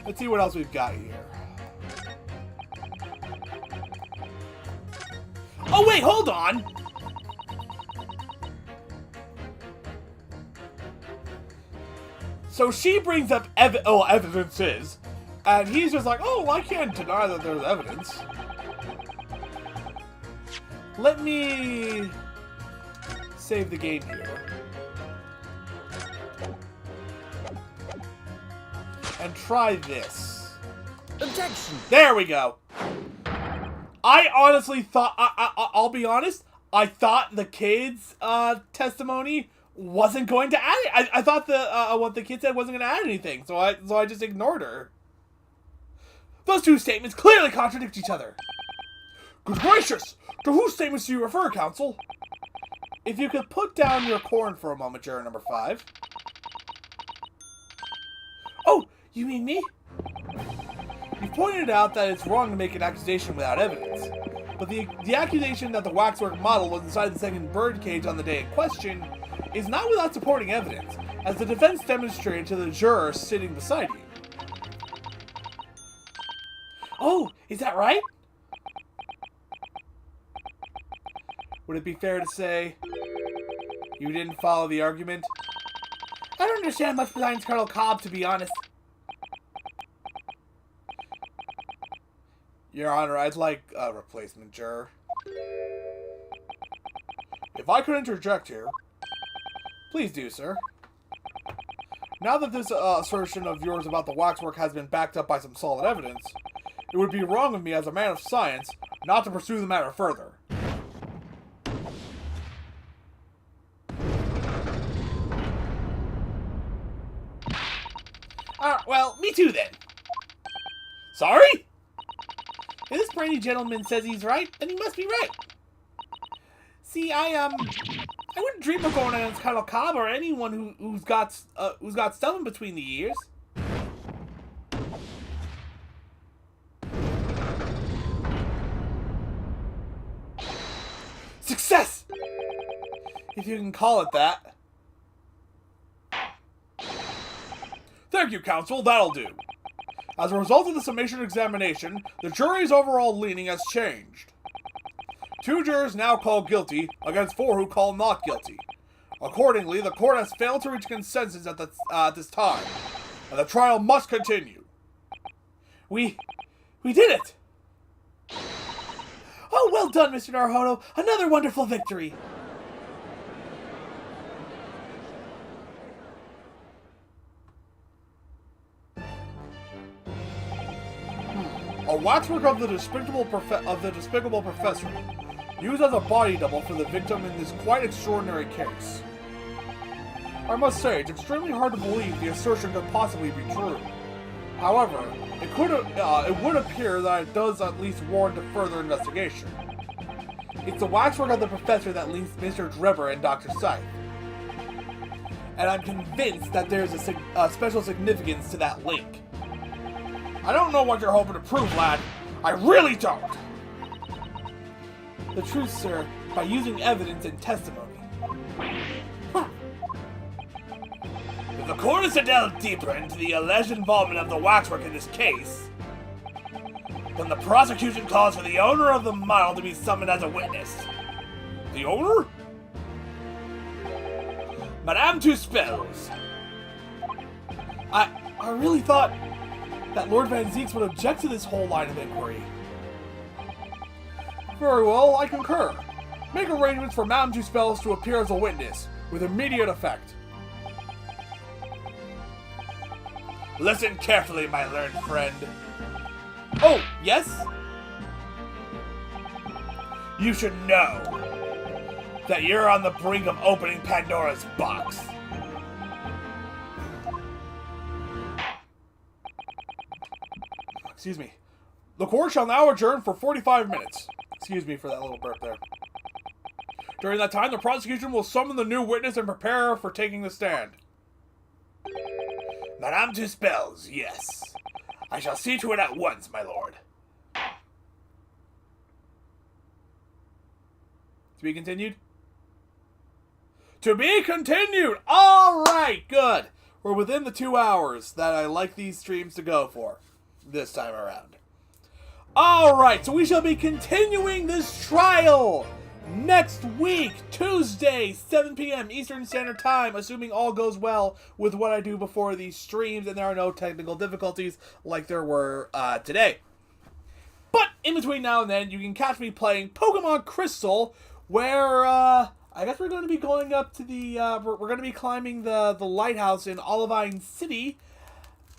Let's see what else we've got here. Oh wait, hold on! So she brings up evidences, and he's just like, oh, I can't deny that there's evidence. Let me save the game here. And try this. Objection! There we go. I honestly thought, I'll be honest, I thought the kid's testimony wasn't going to add it. I thought what the kid said wasn't going to add anything, so I just ignored her. Those two statements clearly contradict each other. Good gracious! To whose statements do you refer, counsel? If you could put down your corn for a moment, juror number 5. Oh, you mean me? You pointed out that it's wrong to make an accusation without evidence. But the accusation that the waxwork model was inside the second birdcage on the day in question is not without supporting evidence, as the defense demonstrated to the juror sitting beside you. Oh, is that right? Would it be fair to say you didn't follow the argument? I don't understand much besides Colonel Cobb, to be honest. Your Honor, I'd like a replacement juror. If if I could interject here, please do, sir. Now that this assertion of yours about the waxwork has been backed up by some solid evidence, it would be wrong of me as a man of science not to pursue the matter further. Well, me too then. Sorry? If this brainy gentleman says he's right, then he must be right. See, I wouldn't dream of going against Colonel Cobb or anyone who's got stuff in between the ears. Success! If you can call it that. Thank you, counsel. That'll do. As a result of the summation examination, the jury's overall leaning has changed. 2 jurors now call guilty, against 4 who call not guilty. Accordingly, the court has failed to reach consensus at this time, and the trial must continue. We did it! Oh, well done, Mr. Naruhodo. Another wonderful victory. A waxwork of the despicable professor, used as a body double for the victim in this quite extraordinary case. I must say, it's extremely hard to believe the assertion could possibly be true. However, it would appear that it does at least warrant a further investigation. It's the waxwork of the professor that links Mr. Drebber and Dr. Scythe. And I'm convinced that there's a special significance to that link. I don't know what you're hoping to prove, lad. I really don't. The truth, sir, by using evidence and testimony. If the court is to delve deeper into the alleged involvement of the waxwork in this case, then the prosecution calls for the owner of the model to be summoned as a witness. The owner? Madame Tuspels. I really thought that Lord Van Zeeks would object to this whole line of inquiry. Very well, I concur. Make arrangements for Madame Tuspels to appear as a witness, with immediate effect. Listen carefully, my learned friend. Oh, yes? You should know that you're on the brink of opening Pandora's box. Excuse me. The court shall now adjourn for 45 minutes. Excuse me for that little burp there. During that time, the prosecution will summon the new witness and prepare her for taking the stand. Madame Tuspels, yes. I shall see to it at once, my lord. To be continued? To be continued! Alright, good. We're within the 2 hours that I like these streams to go for this time around. Alright, so we shall be continuing this trial next week, Tuesday, 7 p.m. Eastern Standard Time, assuming all goes well with what I do before these streams and there are no technical difficulties like there were today. But in between now and then, you can catch me playing Pokemon Crystal, where I guess we're going to be going up to the we're going to be climbing the lighthouse in Olivine City.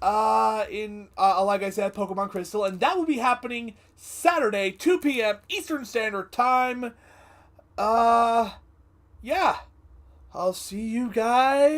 Like I said, Pokemon Crystal, and that will be happening Saturday, 2 p.m. Eastern Standard Time. Yeah. I'll see you guys